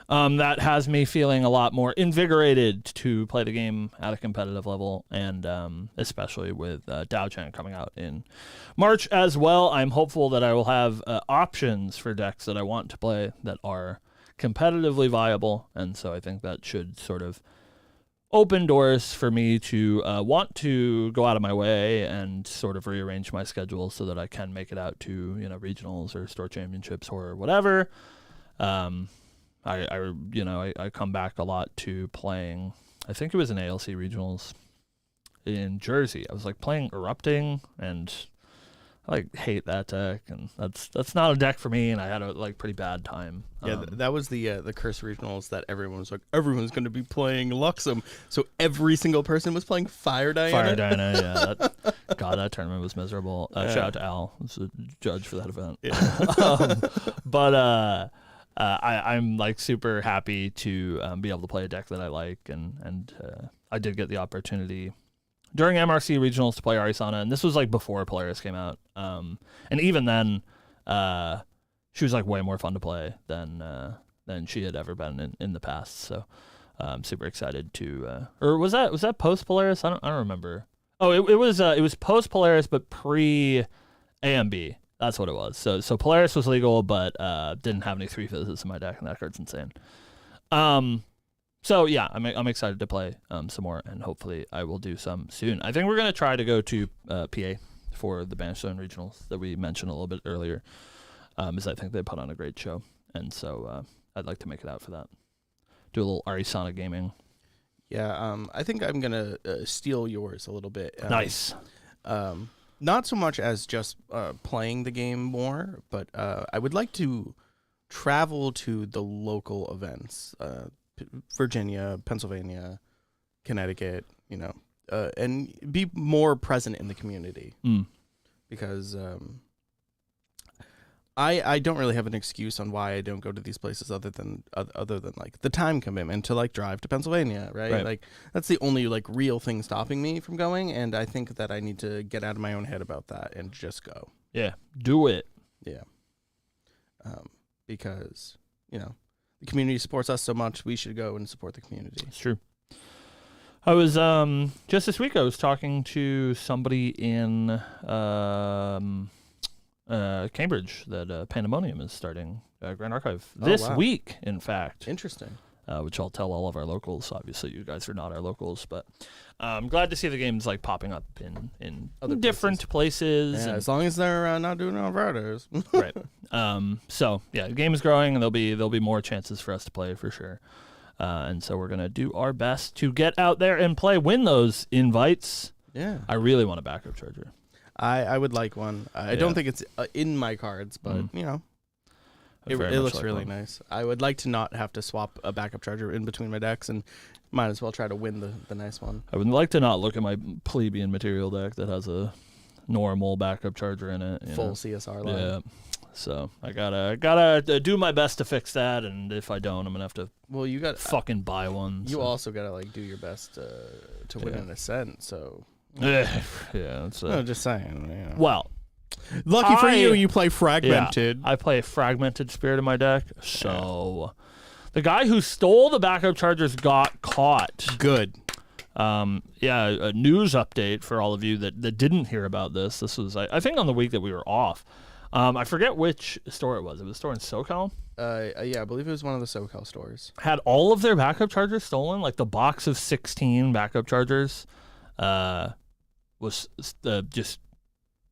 That has me feeling a lot more invigorated to play the game at a competitive level, and especially with Dao Chen coming out in March as well. I'm hopeful that I will have options for decks that I want to play that are competitively viable, and so I think that should sort of open doors for me to want to go out of my way and sort of rearrange my schedule so that I can make it out to regionals or store championships or whatever. I come back a lot to playing, I think it was an ALC regionals in Jersey. I was like playing Erupting, and like hate that deck, and that's not a deck for me. And I had a like pretty bad time. Yeah, that was the curse regionals that everyone's going to be playing Luxem, so every single person was playing Fire Diana. Fire Diana, yeah. That tournament was miserable. Shout out to Al, who's a judge for that event. Yeah. But I'm like super happy to be able to play a deck that I like, and I did get the opportunity during MRC regionals to play Arisana, and this was like before Polaris came out. And even then, she was like way more fun to play than she had ever been in the past. So I'm super excited to. Or was that post Polaris? I don't remember. Oh, it was post Polaris, but pre AMB. That's what it was. So Polaris was legal, but didn't have any 3 visits in my deck, and that card's insane. So yeah, I'm excited to play some more, and hopefully I will do some soon. I think we're gonna try to go to PA for the Banished Zone regionals that we mentioned a little bit earlier, as I think they put on a great show, and so I'd like to make it out for that. Do a little Arisana gaming. Yeah, I think I'm gonna steal yours a little bit. Nice. Not so much as just playing the game more, but I would like to travel to the local events. Virginia, Pennsylvania, Connecticut, and be more present in the community. Because I don't really have an excuse on why I don't go to these places other than like the time commitment to like drive to Pennsylvania, right? Like that's the only like real thing stopping me from going, and I think that I need to get out of my own head about that and just go. Yeah, do it. Yeah. Because the community supports us so much, we should go and support the community. It's true. I was just this week I was talking to somebody in Cambridge that Pandemonium is starting Grand Archive this week, in fact. Interesting. Which I'll tell all of our locals. Obviously, you guys are not our locals, but I'm glad to see the game's like popping up in other different places. Yeah, as long as they're not doing Alvarez. Right. So yeah, the game is growing, and there'll be more chances for us to play for sure. And so we're gonna do our best to get out there and play, win those invites. Yeah. I really want a backup charger. I would like one. I don't think it's in my cards, but it looks like really nice. I would like to not have to swap a backup charger in between my decks, and might as well try to win the nice one. I would like to not look at my plebeian material deck that has a normal backup charger in it. Full CSR line. Yeah. So I gotta do my best to fix that, and if I don't, I'm gonna have to fucking buy one. You also gotta like do your best to win an ascent. So yeah, that's no, just saying. Well, lucky for you, you play Fragmented. Yeah, I play Fragmented Spirit in my deck. So the guy who stole the backup chargers got caught. Good. A news update for all of you that didn't hear about this. This was, I think, on the week that we were off. I forget which store it was. It was a store in SoCal. Yeah, I believe it was one of the SoCal stores. Had all of their backup chargers stolen. Like the box of 16 backup chargers was just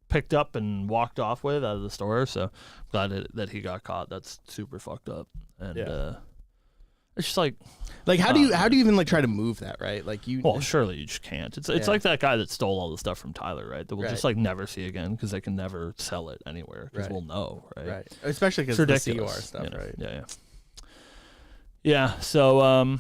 picked up and walked off with out of the store. So glad that he got caught. That's super fucked up. And it's just like how do you even like try to move that, right? Like surely you just can't. It's like that guy that stole all the stuff from Tyler, right? That we'll just like never see again because they can never sell it anywhere because we'll know, right? Right. Especially because it's the CUR stuff, right? Yeah. So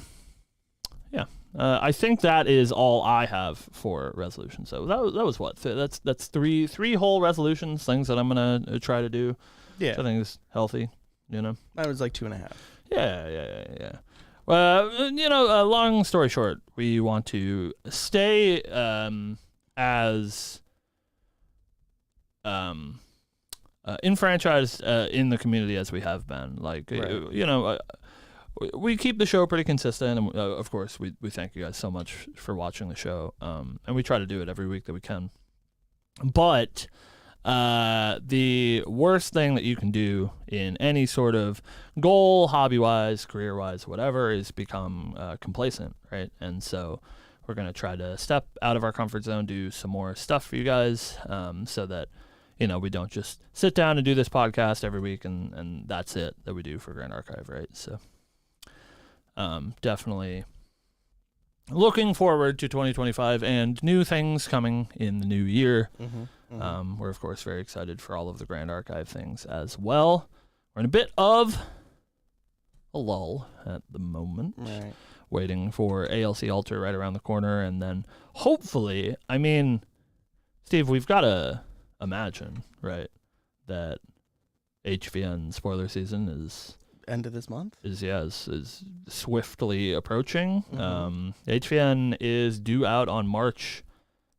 I think that is all I have for resolution. So that was what? That's three whole resolutions, things that I'm gonna try to do. Yeah. Which I think is healthy. That was like 2.5. Yeah. Long story short, we want to stay as enfranchised in the community as we have been. Like, we keep the show pretty consistent, and of course, we thank you guys so much for watching the show, and we try to do it every week that we can. But the worst thing that you can do in any sort of goal, hobby-wise, career-wise, whatever, is become complacent, right? And so we're going to try to step out of our comfort zone, do some more stuff for you guys, so that, we don't just sit down and do this podcast every week and that's it that we do for Grand Archive, right? So definitely looking forward to 2025 and new things coming in the new year. We're, of course, very excited for all of the Grand Archive things as well. We're in a bit of a lull at the moment, waiting for ALC Alter right around the corner, and then hopefully, I mean, Steve, we've got to imagine, right, that HVN spoiler season is end of this month is swiftly approaching. HVN is due out on March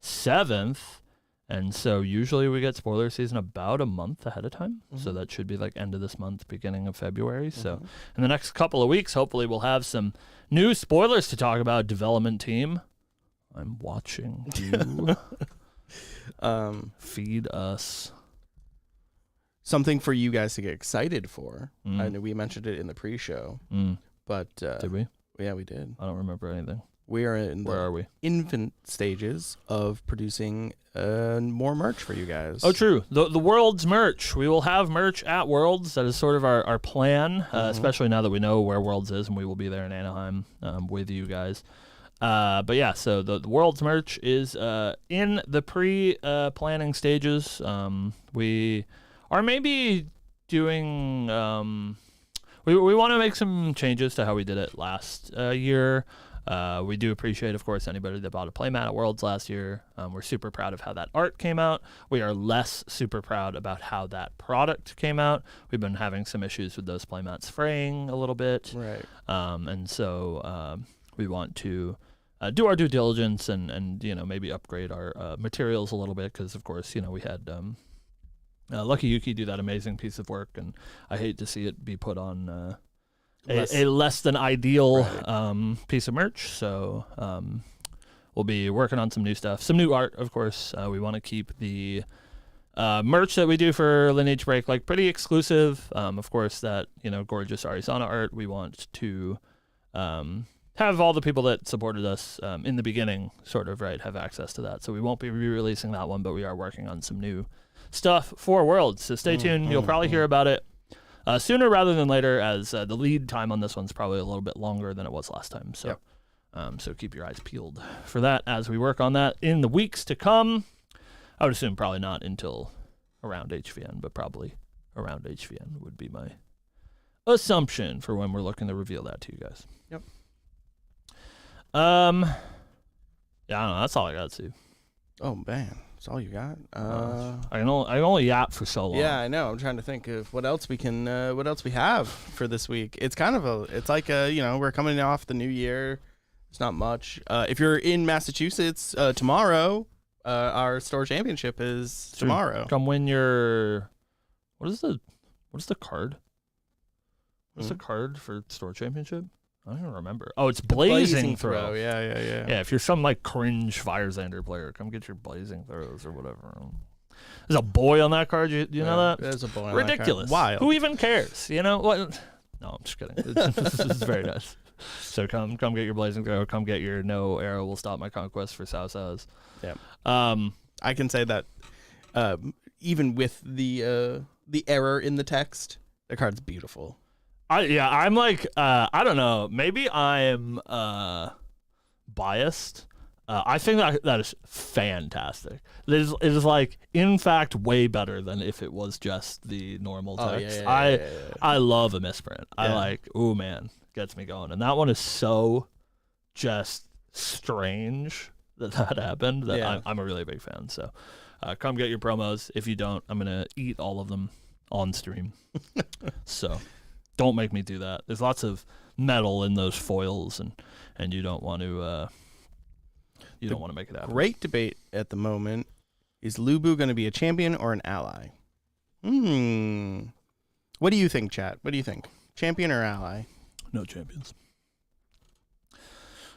7th, and so usually we get spoiler season about a month ahead of time. So that should be like end of this month, beginning of February. So in the next couple of weeks, hopefully we'll have some new spoilers to talk about. Development team, I'm watching you. Feed us. Something for you guys to get excited for. I know we mentioned it in the pre-show, but did we? Yeah, we did. I don't remember anything. We are in Where are we? Infant stages of producing more merch for you guys. Oh, true. The Worlds merch. We will have merch at Worlds. That is sort of our plan, especially now that we know where Worlds is, and we will be there in Anaheim with you guys. But yeah, so the Worlds merch is in the pre-planning stages. We are maybe doing... we want to make some changes to how we did it last year. We do appreciate, of course, anybody that bought a playmat at Worlds last year. We're super proud of how that art came out. We are less super proud about how that product came out. We've been having some issues with those playmats fraying a little bit. Right. And so we want to do our due diligence and maybe upgrade our materials a little bit because, of course, we had Lucky Yuki do that amazing piece of work, and I hate to see it be put on a less than ideal piece of merch. So we'll be working on some new stuff, some new art, of course. We want to keep the merch that we do for Lineage Break like pretty exclusive. Of course, that gorgeous Arisana art. We want to have all the people that supported us in the beginning sort of have access to that. So we won't be re-releasing that one, but we are working on some new stuff for Worlds. So stay tuned. You'll probably hear about it sooner rather than later, as the lead time on this one's probably a little bit longer than it was last time. So, so keep your eyes peeled for that as we work on that in the weeks to come. I would assume probably not until around HVN, but probably around HVN would be my assumption for when we're looking to reveal that to you guys. Yep. Yeah, I don't know. That's all I got to see. Oh man. That's all you got. I can only yap for so long. Yeah, I know. I'm trying to think of what else we have for this week. It's kind of we're coming off the new year. It's not much. If you're in Massachusetts tomorrow, our store championship is tomorrow. Come win your. What is the card? What's the card for store championship? I don't even remember. Oh, it's Blazing Throw. Yeah. Yeah, if you're some cringe Firezander player, come get your Blazing Throws or whatever. There's a boy on that card. You know that? There's a boy on Ridiculous. that card. Wild. Who even cares? You know what? No, I'm just kidding. This is very nice. So come get your Blazing Throw. Come get your No Arrow Will Stop My Conquest for Sao Saos. Yeah. I can say that even with the error in the text, the card's beautiful. I'm I don't know. Maybe I'm biased. I think that is fantastic. It is in fact, way better than if it was just the normal text. I love a misprint. Yeah. Oh man, gets me going. And that one is so just strange that happened that I'm a really big fan. So come get your promos. If you don't, I'm going to eat all of them on stream. So... don't make me do that. There's lots of metal in those foils, and you don't want to. Don't want to make it happen. Great debate at the moment. Is Lubu going to be a champion or an ally? What do you think, chat? What do you think? Champion or ally? No champions.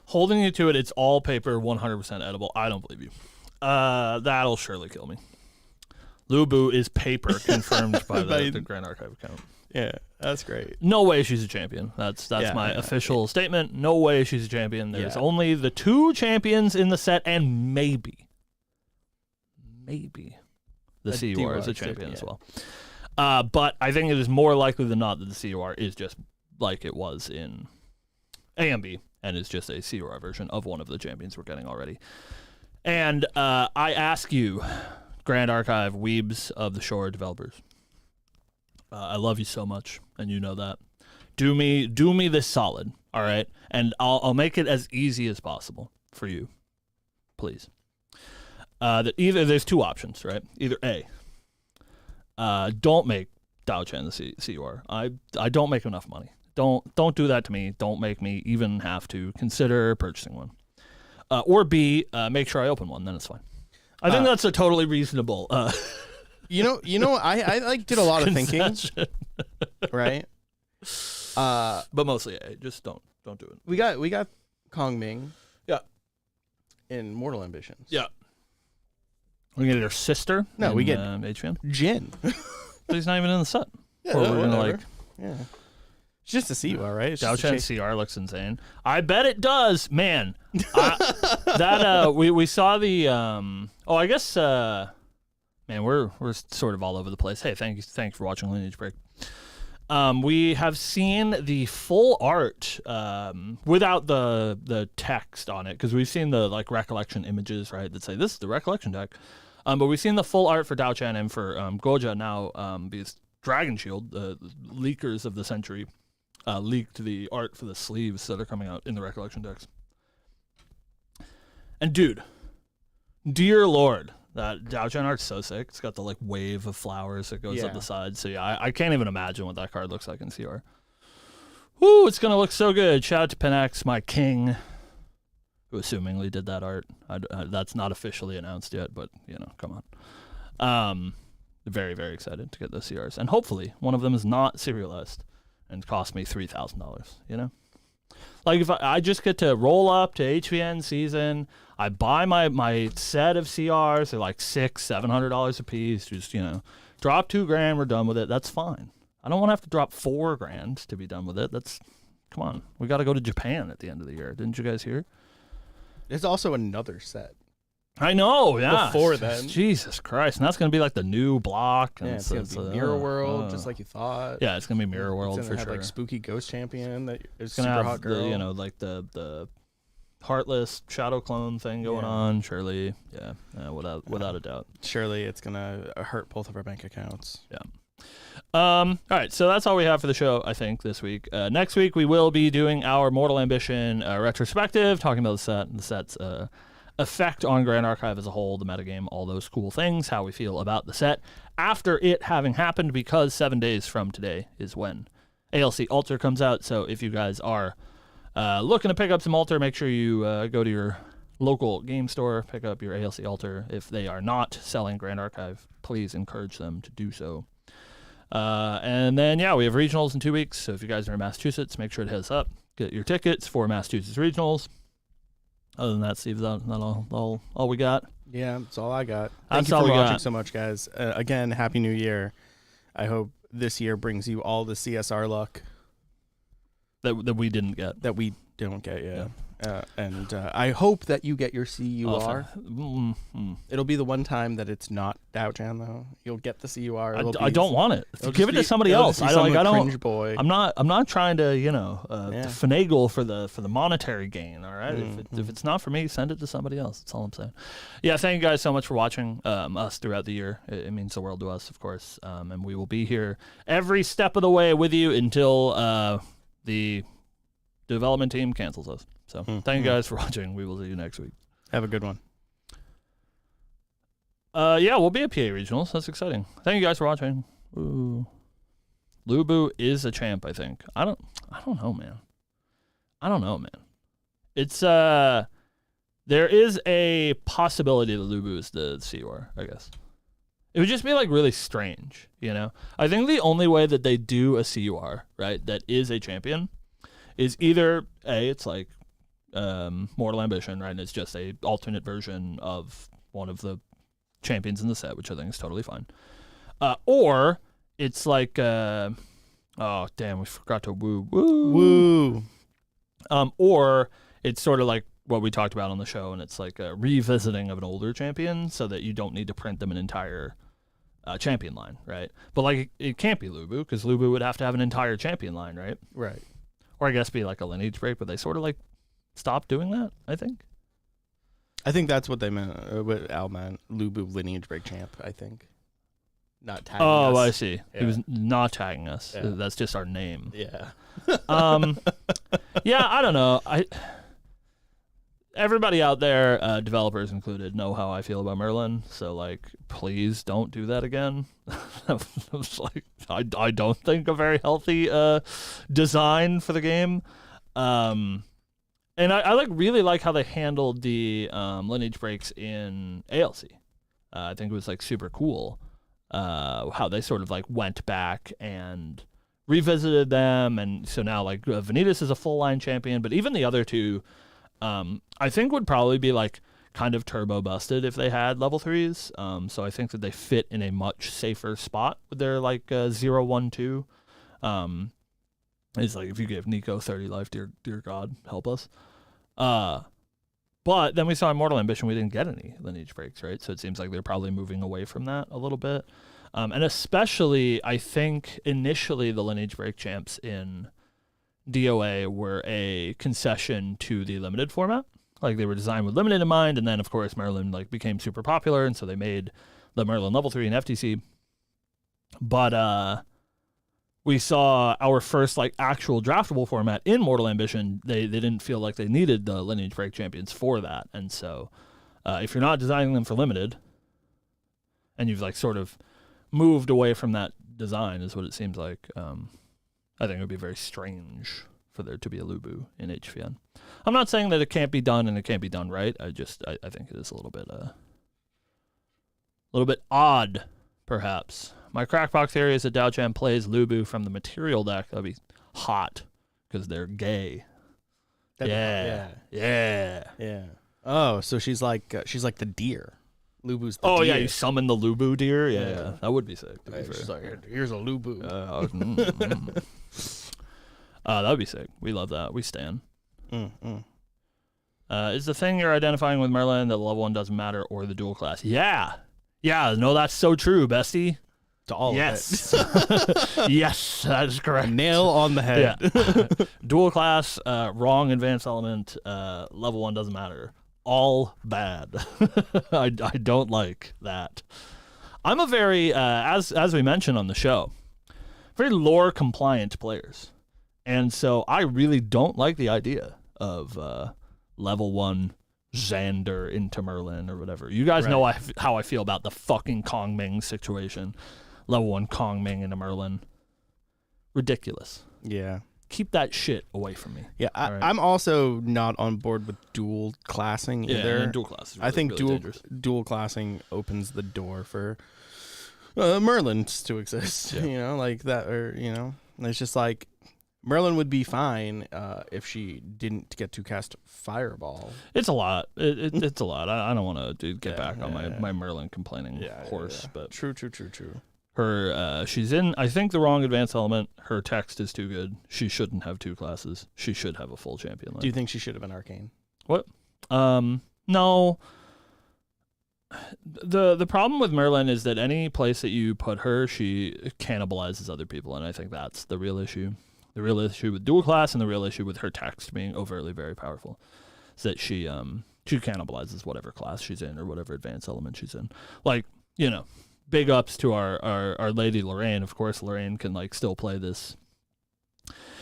Holding you to it, it's all paper, 100% edible. I don't believe you. That'll surely kill me. Lubu is paper, confirmed by the Grand Archive account. Yeah, that's great. No way she's a champion. That's my official statement. No way she's a champion. There's only the 2 champions in the set, and maybe the CUR is a champion as well. But I think it is more likely than not that the CUR is just like it was in AMB, and is just a CUR version of one of the champions we're getting already. And I ask you Grand Archive Weebs of the Shore developers. I love you so much, and you know that. Do me this solid, all right? And I'll make it as easy as possible for you, please. There's two options, right? Either A, don't make Dao Chen the CUR. I don't make enough money. Don't do that to me. Don't make me even have to consider purchasing one. Or B, make sure I open one. Then it's fine. I think that's a totally reasonable. You know, I like did a lot of thinking, right? But mostly A. Just don't do it. We got Kong Ming. Yeah. In Mortal Ambitions. Yeah. We get her sister. No, we get HVN. Jin. But he's not even in the set. Yeah, or we're gonna like. Yeah. It's just a CUR, right? It's Dao just Chen CR looks insane. I bet it does, man. We saw the I guess man, we're sort of all over the place. Hey, thanks for watching Lineage Break. We have seen the full art without the text on it, because we've seen the like recollection images, right, that say this is the recollection deck. But we've seen the full art for Dao Chen and for Goja now. Because Dragon Shield, the leakers of the century, leaked the art for the sleeves that are coming out in the recollection decks. And dude, dear lord, that Dao Chen art's so sick. It's got the like wave of flowers that goes up the side. So yeah, I can't even imagine what that card looks like in CR. Woo, it's gonna look so good. Shout out to Penex, my king, who assumingly did that art. That's not officially announced yet, but you know, come on. Very, very excited to get those CRs, and hopefully one of them is not serialized and cost me $3,000. You know, like if I just get to roll up to HVN season, I buy my set of CRs. They're like $600-$700 a piece. Just, you know, drop $2,000. We're done with it. That's fine. I don't want to have to drop $4,000 to be done with it. Come on. We got to go to Japan at the end of the year. Didn't you guys hear? There's also another set. I know, yeah. Before then. Jesus Christ. And that's going to be like the new block. And yeah, it's going to be Mirror World, just like you thought. Yeah, it's going to be Mirror World it's for have sure. Like Spooky Ghost Champion that is super have hot girl. The, you know, like the Heartless Shadow Clone thing going on. Surely, without a doubt. Surely it's going to hurt both of our bank accounts. Yeah. All right, so that's all we have for the show, I think, this week. Next week, we will be doing our Mortal Ambition retrospective, talking about the set and the set's effect on Grand Archive as a whole, the metagame, all those cool things, how we feel about the set after it having happened, because 7 days from today is when ALC Alter comes out. So if you guys are looking to pick up some Alter, make sure you go to your local game store, pick up your ALC Alter. If they are not selling Grand Archive, please encourage them to do so. And then, yeah, we have regionals in 2 weeks. So if you guys are in Massachusetts, make sure to hit us up. Get your tickets for Massachusetts regionals. Other than that, Steve, is that all we got? Yeah, that's all I got. That's Thank you all for we watching got. so much, guys. Again, Happy New Year. I hope this year brings you all the CSR luck That we didn't get. that we don't get yet. And I hope that you get your CUR. It'll be the one time that it's not Dao Chen, though. You'll get the CUR. I don't want it. Give it to somebody else. I don't. Cringe boy. I'm not trying to finagle for the monetary gain. All right. If it's not for me, send it to somebody else. That's all I'm saying. Yeah. Thank you guys so much for watching us throughout the year. It means the world to us, of course. And we will be here every step of the way with you until the development team cancels us. So thank you guys for watching. We will see you next week. Have a good one. Yeah, we'll be at PA Regionals. That's exciting. Thank you guys for watching. Ooh. Lubu is a champ, I think. I don't know, man. It's there is a possibility that Lubu is the CUR, I guess. It would just be like really strange, you know? I think the only way that they do a CUR, right, that is a champion is either it's like Mortal Ambition, right? And it's just a alternate version of one of the champions in the set, which I think is totally fine. Or it's like, oh damn, we forgot to woo. Or it's sort of like what we talked about on the show, and it's like a revisiting of an older champion, so that you don't need to print them an entire champion line, right? But like it can't be Lubu, because Lubu would have to have an entire champion line, right? Right. Or I guess be like a Lineage Break, but they sort of like stopped doing that, I think. I think that's what they meant. What Al meant. Lubu Lineage Break champ, I think. Not tagging us. Oh, I see. Yeah. He was not tagging us. Yeah. That's just our name. Yeah. Yeah, I don't know. Everybody out there, developers included, know how I feel about Merlin. So, like, please don't do that again. I don't think a very healthy design for the game. And I like really like how they handled the lineage breaks in ALC. I think it was like super cool how they sort of like went back and revisited them, and so now like Vanitas is a full line champion, but even the other two, I think would probably be like kind of turbo busted if they had level 3s. So I think that they fit in a much safer spot with their like 0-1-2. It's like if you give Nico 30 life, dear God, help us. But then we saw in Mortal Ambition we didn't get any lineage breaks, right? So it seems like they're probably moving away from that a little bit. And especially, I think initially the lineage break champs in DOA were a concession to the limited format. Like they were designed with limited in mind, and then of course Merlin like became super popular, and so they made the Merlin level 3 in FTC. But we saw our first like actual draftable format in Mortal Ambition. They didn't feel like they needed the lineage break champions for that, and so if you're not designing them for limited, and you've like sort of moved away from that design, is what it seems like. I think it would be very strange for there to be a Lubu in HVN. I'm not saying that it can't be done and it can't be done right. I think it is a little bit odd, perhaps. My crackpot theory is that Dao-Chan plays Lubu from the material deck. That'd be hot because they're gay. Yeah. Oh, so she's like the deer. Lubu's the deer. Oh yeah, you summon the Lubu deer. Yeah. That would be sick. To be fair. She's like, here's a Lubu. That would be sick. We love that. We stan. Is the thing you're identifying with Merlin that level 1 doesn't matter or the dual class? Yeah. No, that's so true, bestie. To all of it. Yes, that is correct. Nail on the head. Yeah. Dual class, wrong advanced element, level 1 doesn't matter. All bad. I don't like that. I'm a very, as we mentioned on the show, very lore compliant players. And so I really don't like the idea of level 1 Xander into Merlin or whatever. You guys know how I feel about the fucking Kong Ming situation. Level 1 Kong Ming into Merlin. Ridiculous. Yeah. Keep that shit away from me. Yeah, I'm also not on board with dual classing either. And dual class is really, I think really dangerous. dual classing opens the door for Merlins to exist. Yeah. You know, like that, or it's just like Merlin would be fine if she didn't get to cast Fireball. It's a lot. It's a lot. I don't want to get back on my Merlin complaining horse, but true. Her, she's in, I think, the wrong advanced element. Her text is too good. She shouldn't have 2 classes. She should have a full champion line. Do you think she should have been Arcane? What? No. The problem with Merlin is that any place that you put her, she cannibalizes other people, and I think that's the real issue. The real issue with dual class and the real issue with her text being overtly very powerful is that she cannibalizes whatever class she's in or whatever advanced element she's in. Like, big ups to our lady Lorraine. Of course, Lorraine can like still play this,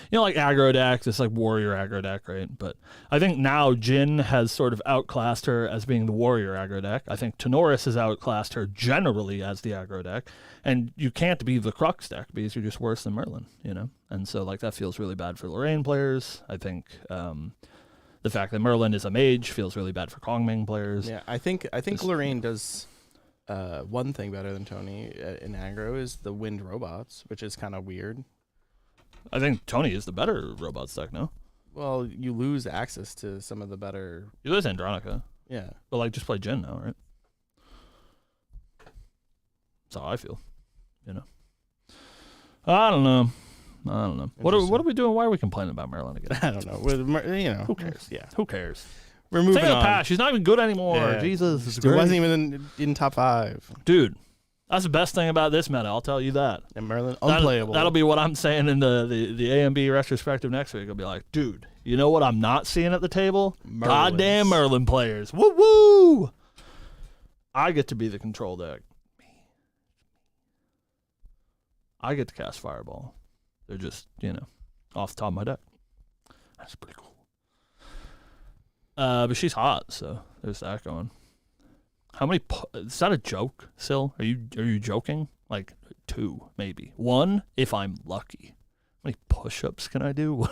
like aggro deck, this like warrior aggro deck, right? But I think now Jin has sort of outclassed her as being the warrior aggro deck. I think Tenoris has outclassed her generally as the aggro deck, and you can't be the Crux deck because you're just worse than Merlin, And so like that feels really bad for Lorraine players. I think the fact that Merlin is a mage feels really bad for Kong Ming players. Yeah, I think Lorraine does. One thing better than Tony in aggro is the wind robots, which is kind of weird. I think Tony is the better robots deck, no? Well, you lose access to some of the better. You lose Andronica. Yeah. But like just play Jin now, right? That's how I feel. I don't know. What are we doing? Why are we complaining about Merlin again? I don't know. Who cares? Yeah. Who cares? We're moving Thing of on. the past. She's not even good anymore. Yeah. Jesus. It wasn't even in top 5. Dude, That's the best thing about this meta. I'll tell you that. And Merlin, unplayable. That'll be what I'm saying in the A and B retrospective next week. I'll be like, dude, you know what I'm not seeing at the table? Merlins. Goddamn Merlin players. Woo woo! I get to be the control deck. I get to cast Fireball. They're just, off the top of my deck. That's pretty cool. But she's hot, so there's that going. How many? Is that a joke, Sil? Are you joking? Like 2, maybe 1 if I'm lucky. How many push-ups can I do?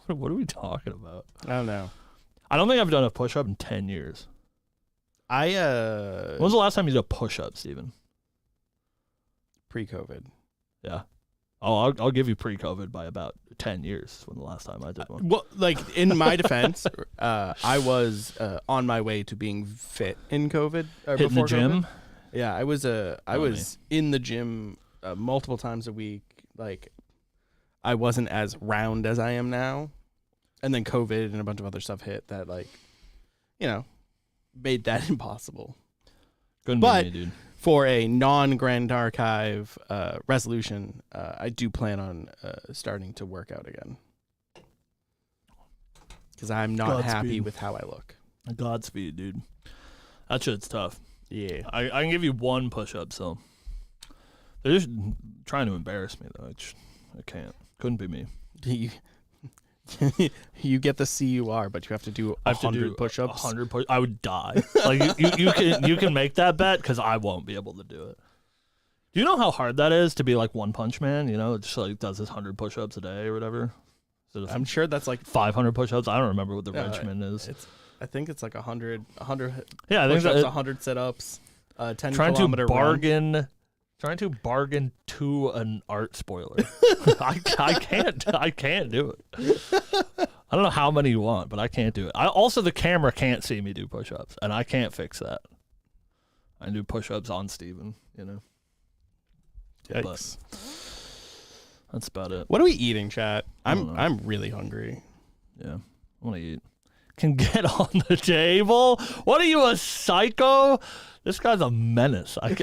What are we talking about? I don't know. I don't think I've done a push-up in 10 years. When was the last time you did a push-up, Steven? Pre-COVID. Yeah. Oh, I'll give you pre-COVID by about 10 years when the last time I did one. Well, like in my defense, I was on my way to being fit in COVID. Hitting before the gym? COVID. Yeah, I was in the gym multiple times a week. Like, I wasn't as round as I am now, and then COVID and a bunch of other stuff hit that, like, made that impossible. Couldn't be me, dude. For a non-Grand Archive resolution, I do plan on starting to work out again. Because I'm not happy with how I look. Godspeed, dude. That shit's tough. Yeah. I can give you 1 push-up, so. They're just trying to embarrass me, though. I can't. Couldn't be me. You get the CUR, but you have to do 100 push-ups. 100 push. I would die. Like you can make that bet because I won't be able to do it. Do you know how hard that is to be like One Punch Man? Just like does his 100 push-ups a day or whatever. I'm sure that's like 500 push-ups. I don't remember what the regimen is. I think it's like 100. Yeah, I think push-ups, 100 sit-ups, 10 trying kilometer to bargain. Run. Trying to bargain to an art spoiler. I can't do it. I don't know how many you want, but I can't do it. Also, the camera can't see me do push-ups, and I can't fix that. I do push-ups on Steven, Yikes. But that's about it. What are we eating, chat? I'm really hungry. Yeah, I want to eat. Can get on the table? What are you, a psycho? This guy's a menace. I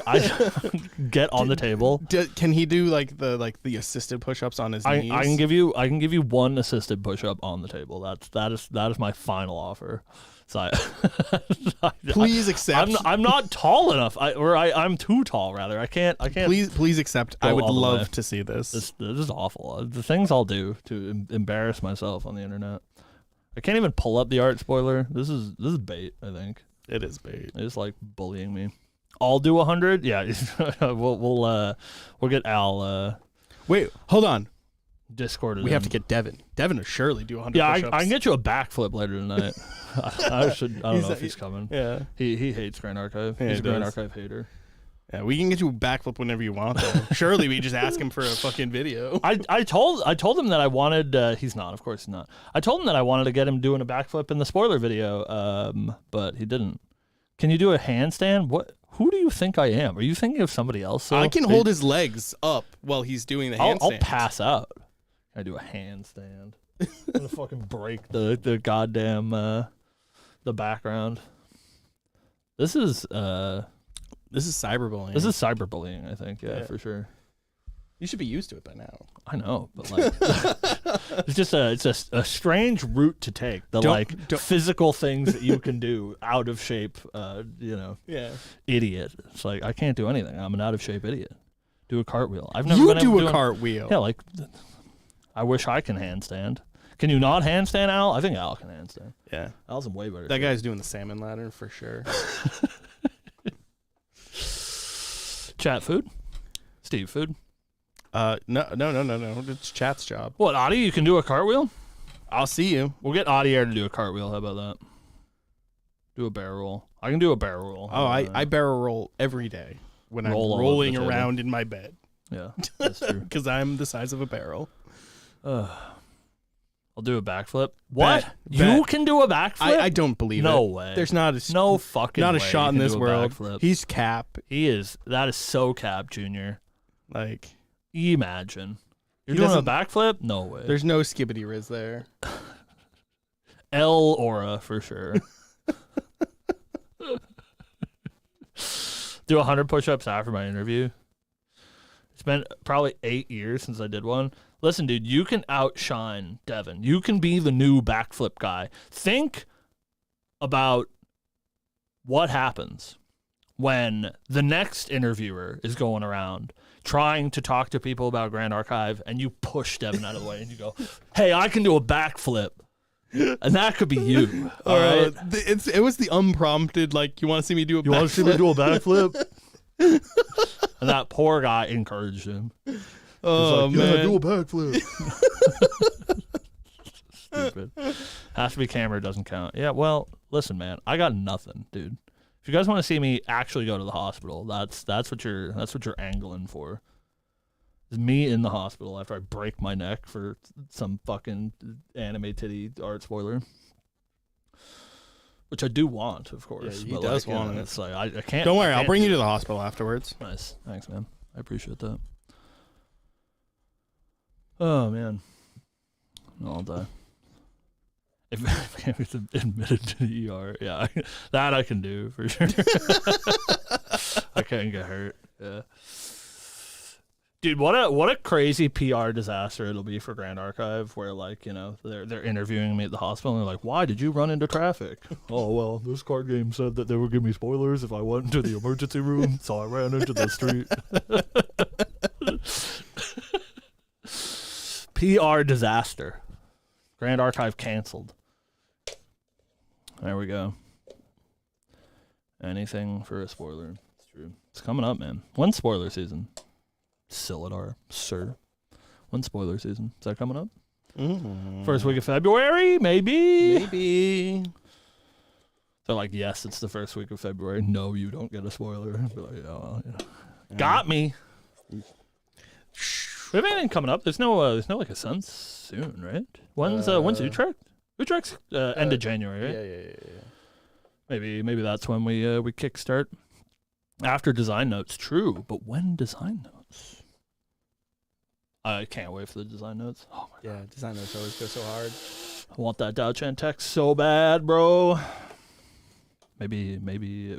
get on the table. Can he do like the assisted push-ups on his knees? I can give you 1 assisted push-up on the table. That is my final offer. So please accept. I'm not tall enough. I'm too tall rather. I can't. Please accept. I would love to see this. This is awful. The things I'll do to embarrass myself on the internet. I can't even pull up the art spoiler. This is bait, I think. It is bait. It's like bullying me. I'll do 100. Yeah, we'll get Al. Wait, hold on. Discorded. We have to get Devin. Devin will surely do 100 Yeah, push-ups. I can get you a backflip later tonight. I don't know if he's coming. Yeah. He hates Grand Archive. Yeah, He's a Grand does. Archive hater. Yeah, we can get you a backflip whenever you want, though. Surely we just ask him for a fucking video. I told him that I wanted. He's not, of course, he's not. I told him that I wanted to get him doing a backflip in the spoiler video. But he didn't. Can you do a handstand? What? Who do you think I am? Are you thinking of somebody else? So? I can hold his legs up while he's doing the handstand. I'll pass out. I do a handstand. I'm gonna fucking break the goddamn the background. This is cyberbullying. This is cyberbullying, I think. Yeah, for sure. You should be used to it by now. I know, but like, it's a strange route to take. The physical things that you can do out of shape, Yeah. idiot. It's like I can't do anything. I'm an out of shape idiot. Do a cartwheel. I've never been able to do a cartwheel. Yeah, like I wish I can handstand. Can you not handstand, Al? I think Al can handstand. Yeah. Al's in way better. That guy's doing the salmon ladder for sure. Chat food? Steve food? No. It's chat's job. What, Adi, you can do a cartwheel? I'll see you. We'll get Adi here to do a cartwheel. How about that? Do a barrel roll. I can do a barrel roll. Oh, I barrel roll every day when I'm rolling around in my bed. Yeah, that's true. Because I'm the size of a barrel. I'll do a backflip. What? Bet. You can do a backflip? I don't believe it. No way. There's not a no fucking not way a shot in you can this do a world. backflip. He's Cap. He is. That is so Cap, Junior. Like, imagine you're doing a backflip. No way. There's no skibbity riz there. L aura for sure. Do 100 push-ups after my interview. It's been probably 8 years since I did one. Listen, dude, you can outshine Devin. You can be the new backflip guy. Think about what happens when the next interviewer is going around trying to talk to people about Grand Archive, and you push Devin out of the way, and you go, hey, I can do a backflip. And that could be you. All right. It was the unprompted, like, you want to see me do a You want to see me do a backflip? And that poor guy encouraged him. Oh, like, man. Yeah, do a backflip. Stupid. Has to be camera, doesn't count. Yeah, well, listen, man, I got nothing, dude. If you guys want to see me actually go to the hospital, that's what you're angling for. Is me in the hospital after I break my neck for some fucking anime titty art spoiler. Which I do want, of course. Yeah, he does want it. It's like I can't. Don't worry, I I'll can't bring you do to the hospital afterwards. Nice. Thanks, man. I appreciate that. Oh, man. I'll die. If I was admitted to the ER, yeah, that I can do for sure. I can't get hurt. Yeah. Dude, what a crazy PR disaster it'll be for Grand Archive, where like, you know, they're interviewing me at the hospital and they're like, why did you run into traffic? Oh, well, this card game said that they would give me spoilers if I went into the emergency room, so I ran into the street. PR disaster. Grand Archive canceled. There we go. Anything for a spoiler. It's true. It's coming up, man. When's spoiler season? Silidar, sir. When's spoiler season? Is that coming up? First week of February? Maybe. They're like, yes, it's the first week of February. No, you don't get a spoiler. Be like, oh, well, yeah. Got me. We have anything coming up? There's no like a sun soon, right? When's Utrecht? Utrecht's end of January, right? Yeah. Maybe that's when we kickstart. After design notes, true. But when design notes? I can't wait for the design notes. Oh my god. Yeah, design notes always go so hard. I want that Dao Chan text so bad, bro. Maybe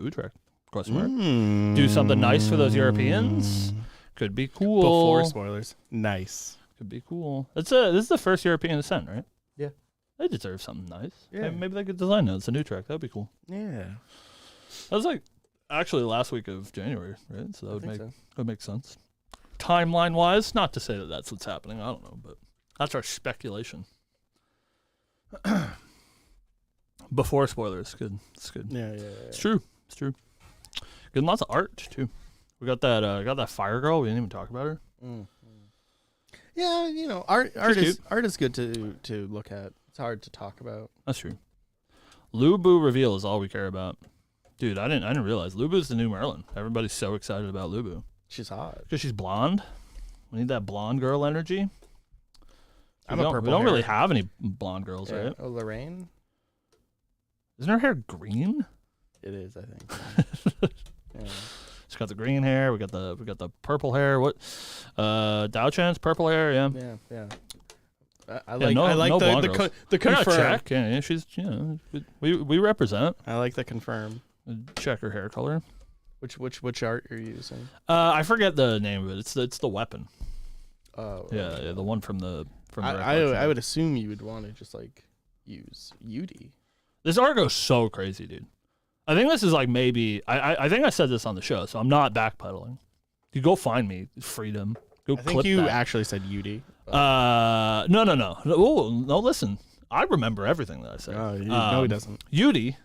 Utrecht. Question mark. Do something nice for those Europeans. Could be cool. Before spoilers. Nice. Could be cool. This is the first European descent, right? Yeah. They deserve something nice. Yeah. Maybe they could design notes in Utrecht. That'd be cool. Yeah. That was like actually last week of January, right? So that so. would make sense. Timeline wise, not to say that that's what's happening. I don't know, but that's our speculation. Before spoilers, good. It's good. Yeah. It's true. It's true. Good, and lots of art too. We got that fire girl. We didn't even talk about her. Yeah, you know, art cute. is good to look at. It's hard to talk about. That's true. Lubu reveal is all we care about. Dude, I didn't realize Lubu's the new Merlin. Everybody's so excited about Lubu. She's hot. Because she's blonde. We need that blonde girl energy. We don't really have any blonde girls, right? Oh, Lorraine? Isn't her hair green? It is, I think. Yeah. She's got the green hair. We got the purple hair. What? Dao Chan's purple hair. Yeah. Yeah. I Yeah, like the confirm. Check. Yeah, she's we represent. I like the confirm. Check her hair color. Which art are you using? I forget the name of it. It's the weapon. Oh. Yeah, the one from the I would assume you would want to just like use UD. This art goes so crazy, dude. I think this is like maybe I think I said this on the show, so I'm not backpedaling. You go find me, Freedom. Go I clip think you that. actually said UD. No. Oh, no, listen. I remember everything that I said. No, he doesn't. Yudi,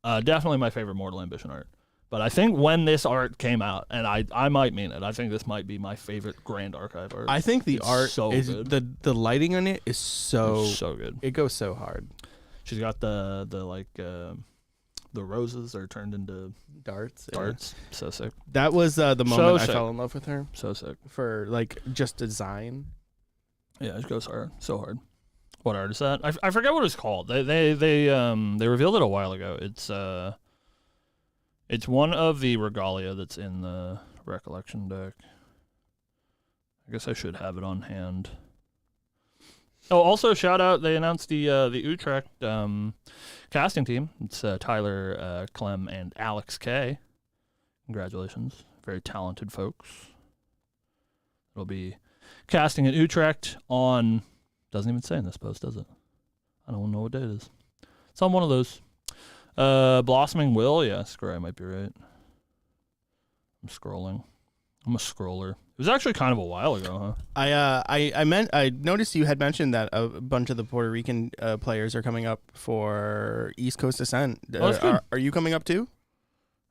definitely my favorite Mortal Ambition art. But I think when this art came out, and I might mean it, I think this might be my favorite Grand Archive art. I think the art so is good. the lighting on it is It's so good. It goes so hard. She's got the roses are turned into Darts. darts. Yeah. So sick. That was the moment I sick. fell in love with her So sick. for like just design. Yeah, it goes hard. So hard. What art is that? I forget what it's called. They revealed it a while ago. It's one of the regalia that's in the recollection deck. I guess I should have it on hand. Oh, also shout out! They announced the Utrecht casting team. It's Tyler, Clem, and Alex K. Congratulations, very talented folks. It'll be casting in Utrecht on. Doesn't even say in this post, does it? I don't know what day it is. It's on one of those. Blossoming Will. Yeah, I might be right. I'm scrolling. I'm a scroller. It was actually kind of a while ago, huh? I noticed you had mentioned that a bunch of the Puerto Rican players are coming up for East Coast Ascent. That's good. Are you coming up too?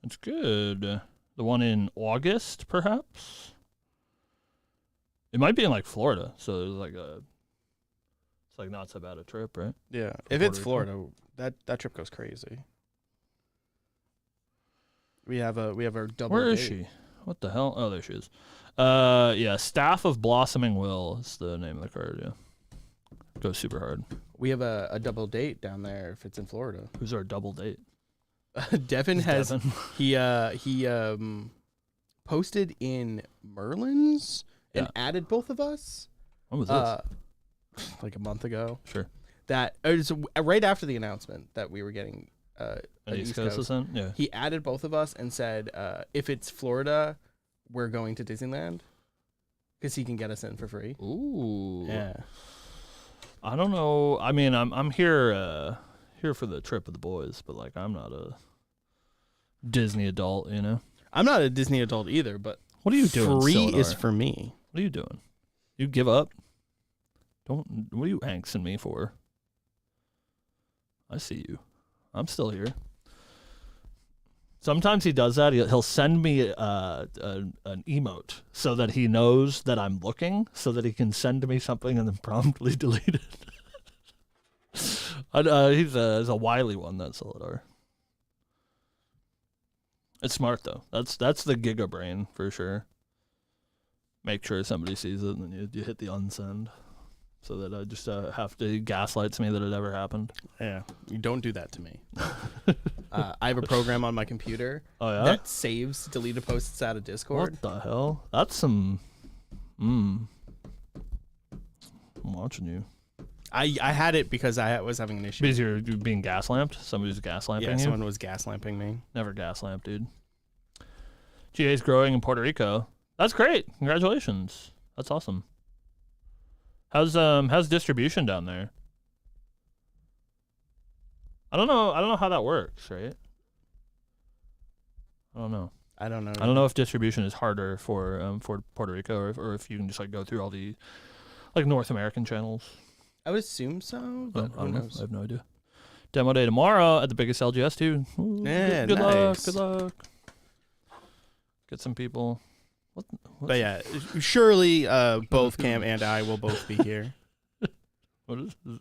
That's good. The one in August, perhaps. It might be in like Florida, so there's like it's like not so bad a trip, right? Yeah. For If it's Puerto Florida, that trip goes crazy. We have our double. Where is date. she? What the hell? Oh, there she is. Yeah, Staff of Blossoming Will is the name of the card. Yeah, goes super hard. We have a double date down there if it's in Florida. Who's our double date? Devin has Devin. he posted in Merlin's and Yeah. added both of us When was this? like a month ago. Sure. That it was right after the announcement that we were getting An an East Coast Ascent? Yeah. He added both of us and said, if it's Florida, we're going to Disneyland because he can get us in for free. Ooh. Yeah. I don't know. I mean, I'm here for the trip with the boys, but like I'm not a Disney adult, you know. I'm not a Disney adult either, but What are you doing? free Sildar? is for me. What are you doing? You give up? Don't. What are you angsting me for? I see you. I'm still here. Sometimes he does that. He'll send me an emote so that he knows that I'm looking, so that he can send me something and then promptly delete it. He's a wily one, that Solidar. It's smart though. That's the Giga brain for sure. Make sure somebody sees it, and then you hit the unsend, so that I just have to gaslights me that it ever happened. Yeah. You don't do that to me. I have a program on my computer Oh yeah. that saves deleted posts out of Discord. What the hell? That's some. I'm watching you. I had it because I was having an issue. Because you're being gaslamped. Somebody's gaslamping Yeah, you. someone was gaslamping me. Never gaslamp, dude. GA's growing in Puerto Rico. That's great. Congratulations. That's awesome. How's distribution down there? I don't know how that works, right? I don't know. I don't know. I don't know if distribution is harder for Puerto Rico or if you can just like go through all the like North American channels. I would assume so, but I who don't know. knows? I have no idea. Demo day tomorrow at the biggest LGS too. Ooh, Yeah, good luck. nice. Good luck. Get some people. What? But yeah, surely both Cam and I will both be here. What is this?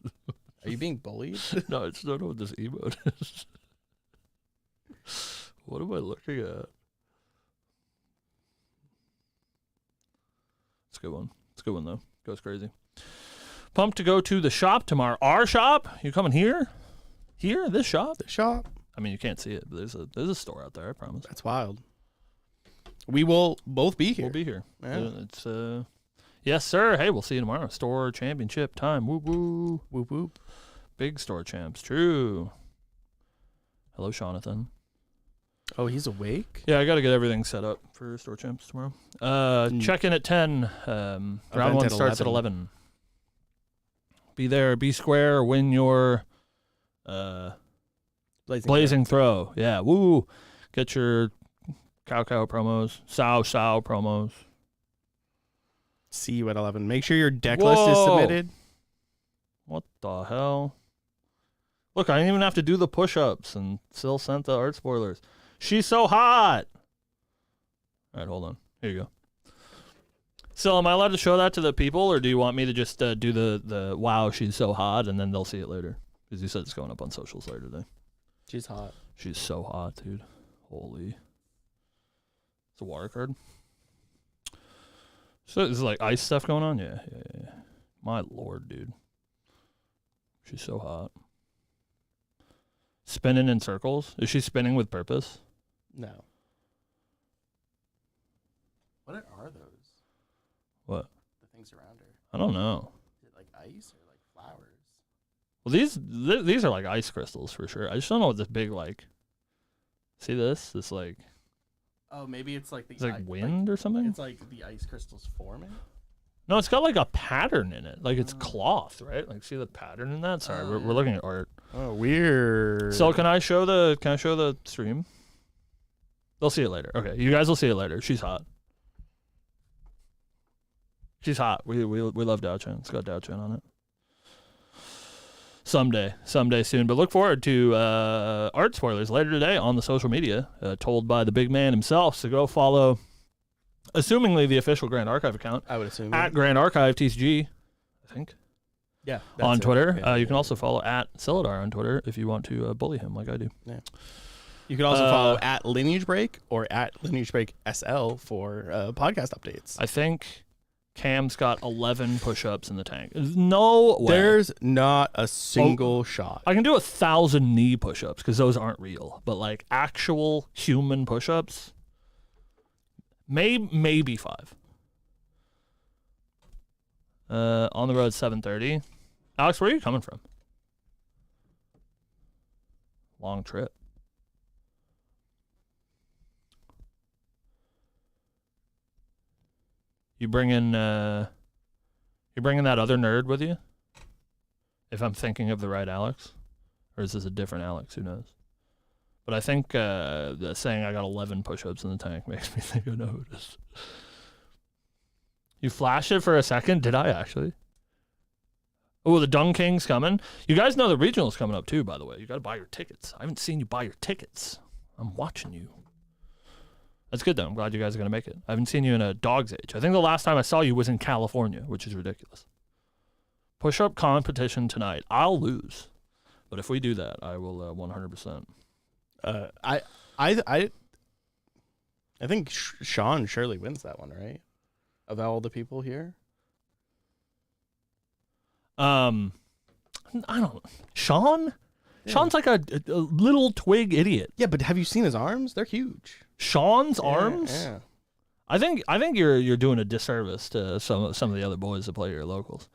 Are you being bullied? No, I just don't know what this emote is. What am I looking at? It's a good one. It's a good one though. Goes crazy. Pumped to go to the shop tomorrow. Our shop? You coming here? Here? This shop? The shop. I mean, you can't see it, but there's a store out there. I promise. That's wild. We will both be here. We'll be here. Yeah. It's yes, sir. Hey, we'll see you tomorrow. Store championship time. Woo woo. Whoop whoop. Big store champs. True. Hello, Jonathan. Oh, he's awake? Yeah, I got to get everything set up for store champs tomorrow. Check in at 10. Round one at starts at 11. Be there. Be square. Win your blazing throw. Yeah. Woo. Get your cow promos. Sow promos. See you at 11. Make sure your deck list is Whoa. submitted. What the hell? Look, I didn't even have to do the push-ups and still sent the art spoilers. She's so hot. All right, hold on. Here you go. So am I allowed to show that to the people, or do you want me to just do the wow, she's so hot, and then they'll see it later? Because you said it's going up on socials later today. She's hot. She's so hot, dude. Holy. It's a water card. So is like ice stuff going on? Yeah. My lord, dude. She's so hot. Spinning in circles? Is she spinning with purpose? No. What are those? What? The things around her. I don't know. Is it like ice or like flowers? Well, these are like ice crystals for sure. I just don't know what this big like. See this? This like Oh, maybe it's like the it's like wind or something. It's like the ice crystals forming. No, it's got like a pattern in it. Like it's cloth, right? Like see the pattern in that? Sorry, we're looking at art. Oh, weird. So can I show the stream? They'll see it later. Okay, you guys will see it later. She's hot. She's hot. We love Dao Chen. It's got Dao Chen on it. Someday soon. But look forward to art spoilers later today on the social media, told by the big man himself. So go follow, assumingly the official Grand Archive account. I would assume. At Grand Archive TCG, I think. Yeah. On Twitter. You can also follow at Celadar on Twitter if you want to bully him like I do. Yeah. You can also follow at Lineage Break or at Lineage Break SL for podcast updates. I think Cam's got 11 push-ups in the tank. There's no way. There's not a single shot. I can do 1,000 knee push-ups because those aren't real. But like actual human push-ups, maybe 5. On the road 7:30. Alex, where are you coming from? Long trip. You bringing that other nerd with you? If I'm thinking of the right Alex, or is this a different Alex? Who knows? But I think saying I got 11 push-ups in the tank makes me think I know who it is. You flashed it for a second? Did I actually? Oh, the Dung King's coming. You guys know the regional's coming up too, by the way. You got to buy your tickets. I haven't seen you buy your tickets. I'm watching you. That's good, though. I'm glad you guys are going to make it. I haven't seen you in a dog's age. I think the last time I saw you was in California, which is ridiculous. Push-up competition tonight. I'll lose. But if we do that, I will 100%. I think Sean surely wins that one, right? Of all the people here? I don't know. Sean? Yeah. Sean's like a little twig idiot. Yeah, but have you seen his arms? They're huge. Sean's arms? Yeah. I think you're doing a disservice to some of the other boys that play your locals.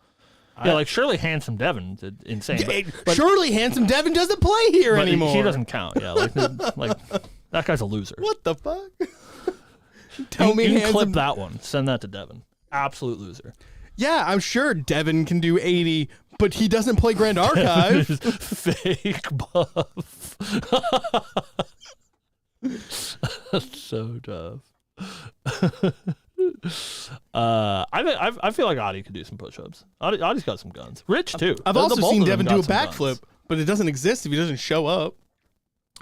Yeah, like surely Handsome Devin did insane. But surely Handsome Devin doesn't play here anymore. He doesn't count. Yeah, like that guy's a loser. What the fuck? Tell me, you can clip that one. Send that to Devin. Absolute loser. Yeah, I'm sure Devin can do 80, but he doesn't play Grand Archive. Fake buff. That's so tough. I feel like Adi could do some push-ups. Adi's got some guns. Rich too. I've also seen Devin do a backflip, but it doesn't exist if he doesn't show up.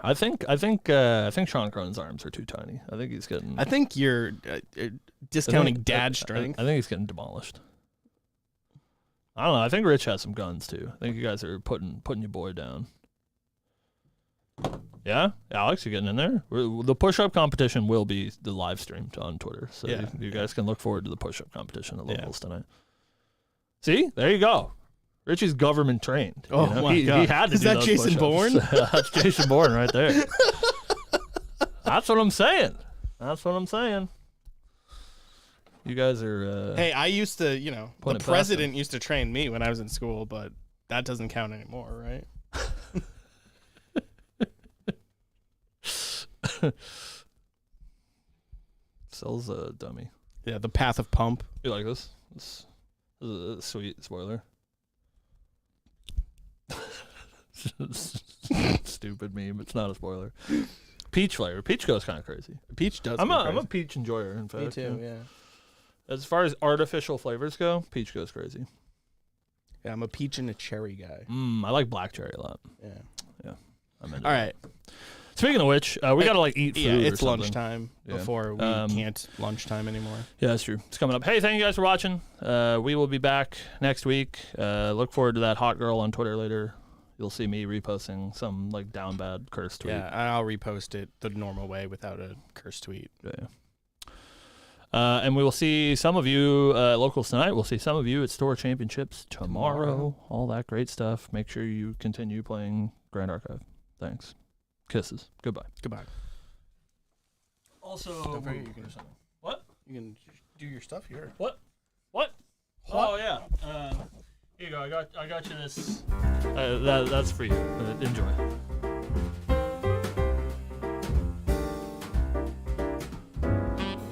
I think Sean Cronin's arms are too tiny. I think he's getting. I think you're discounting dad strength. I think he's getting demolished. I don't know. I think Rich has some guns too. I think you guys are putting your boy down. Yeah, Alex, you getting in there? The push-up competition will be the live stream on Twitter, so you guys can look forward to the push-up competition at locals tonight. See, there you go. Richie's government trained. Oh my God! He had to. Is that Jason Bourne? That's Jason Bourne right there. That's what I'm saying. You guys are. Hey, I used to, the president used to train me when I was in school, but that doesn't count anymore, right? Sells a dummy. Yeah, the Path of Pump. You like this? This is a sweet spoiler. Stupid meme. It's not a spoiler. Peach flavor. Peach goes kind of crazy. Peach does. I'm a peach enjoyer. In fact, me too. Yeah. As far as artificial flavors go, peach goes crazy. Yeah, I'm a peach and a cherry guy. I like black cherry a lot. Yeah. I'm into All right. Speaking of which, we gotta eat food. Yeah, it's or lunchtime before we can't lunchtime anymore. Yeah, that's true. It's coming up. Hey, thank you guys for watching. We will be back next week. Look forward to that hot girl on Twitter later. You'll see me reposting some like down bad curse tweet. Yeah, I'll repost it the normal way without a curse tweet. Yeah. And we will see some of you locals tonight. We'll see some of you at Store Championships tomorrow. All that great stuff. Make sure you continue playing Grand Archive. Thanks. Kisses. Goodbye. Also, don't forget you can do something. What? You can do your stuff here. What? Oh yeah. Here you go. I got you this. That's for you. Enjoy.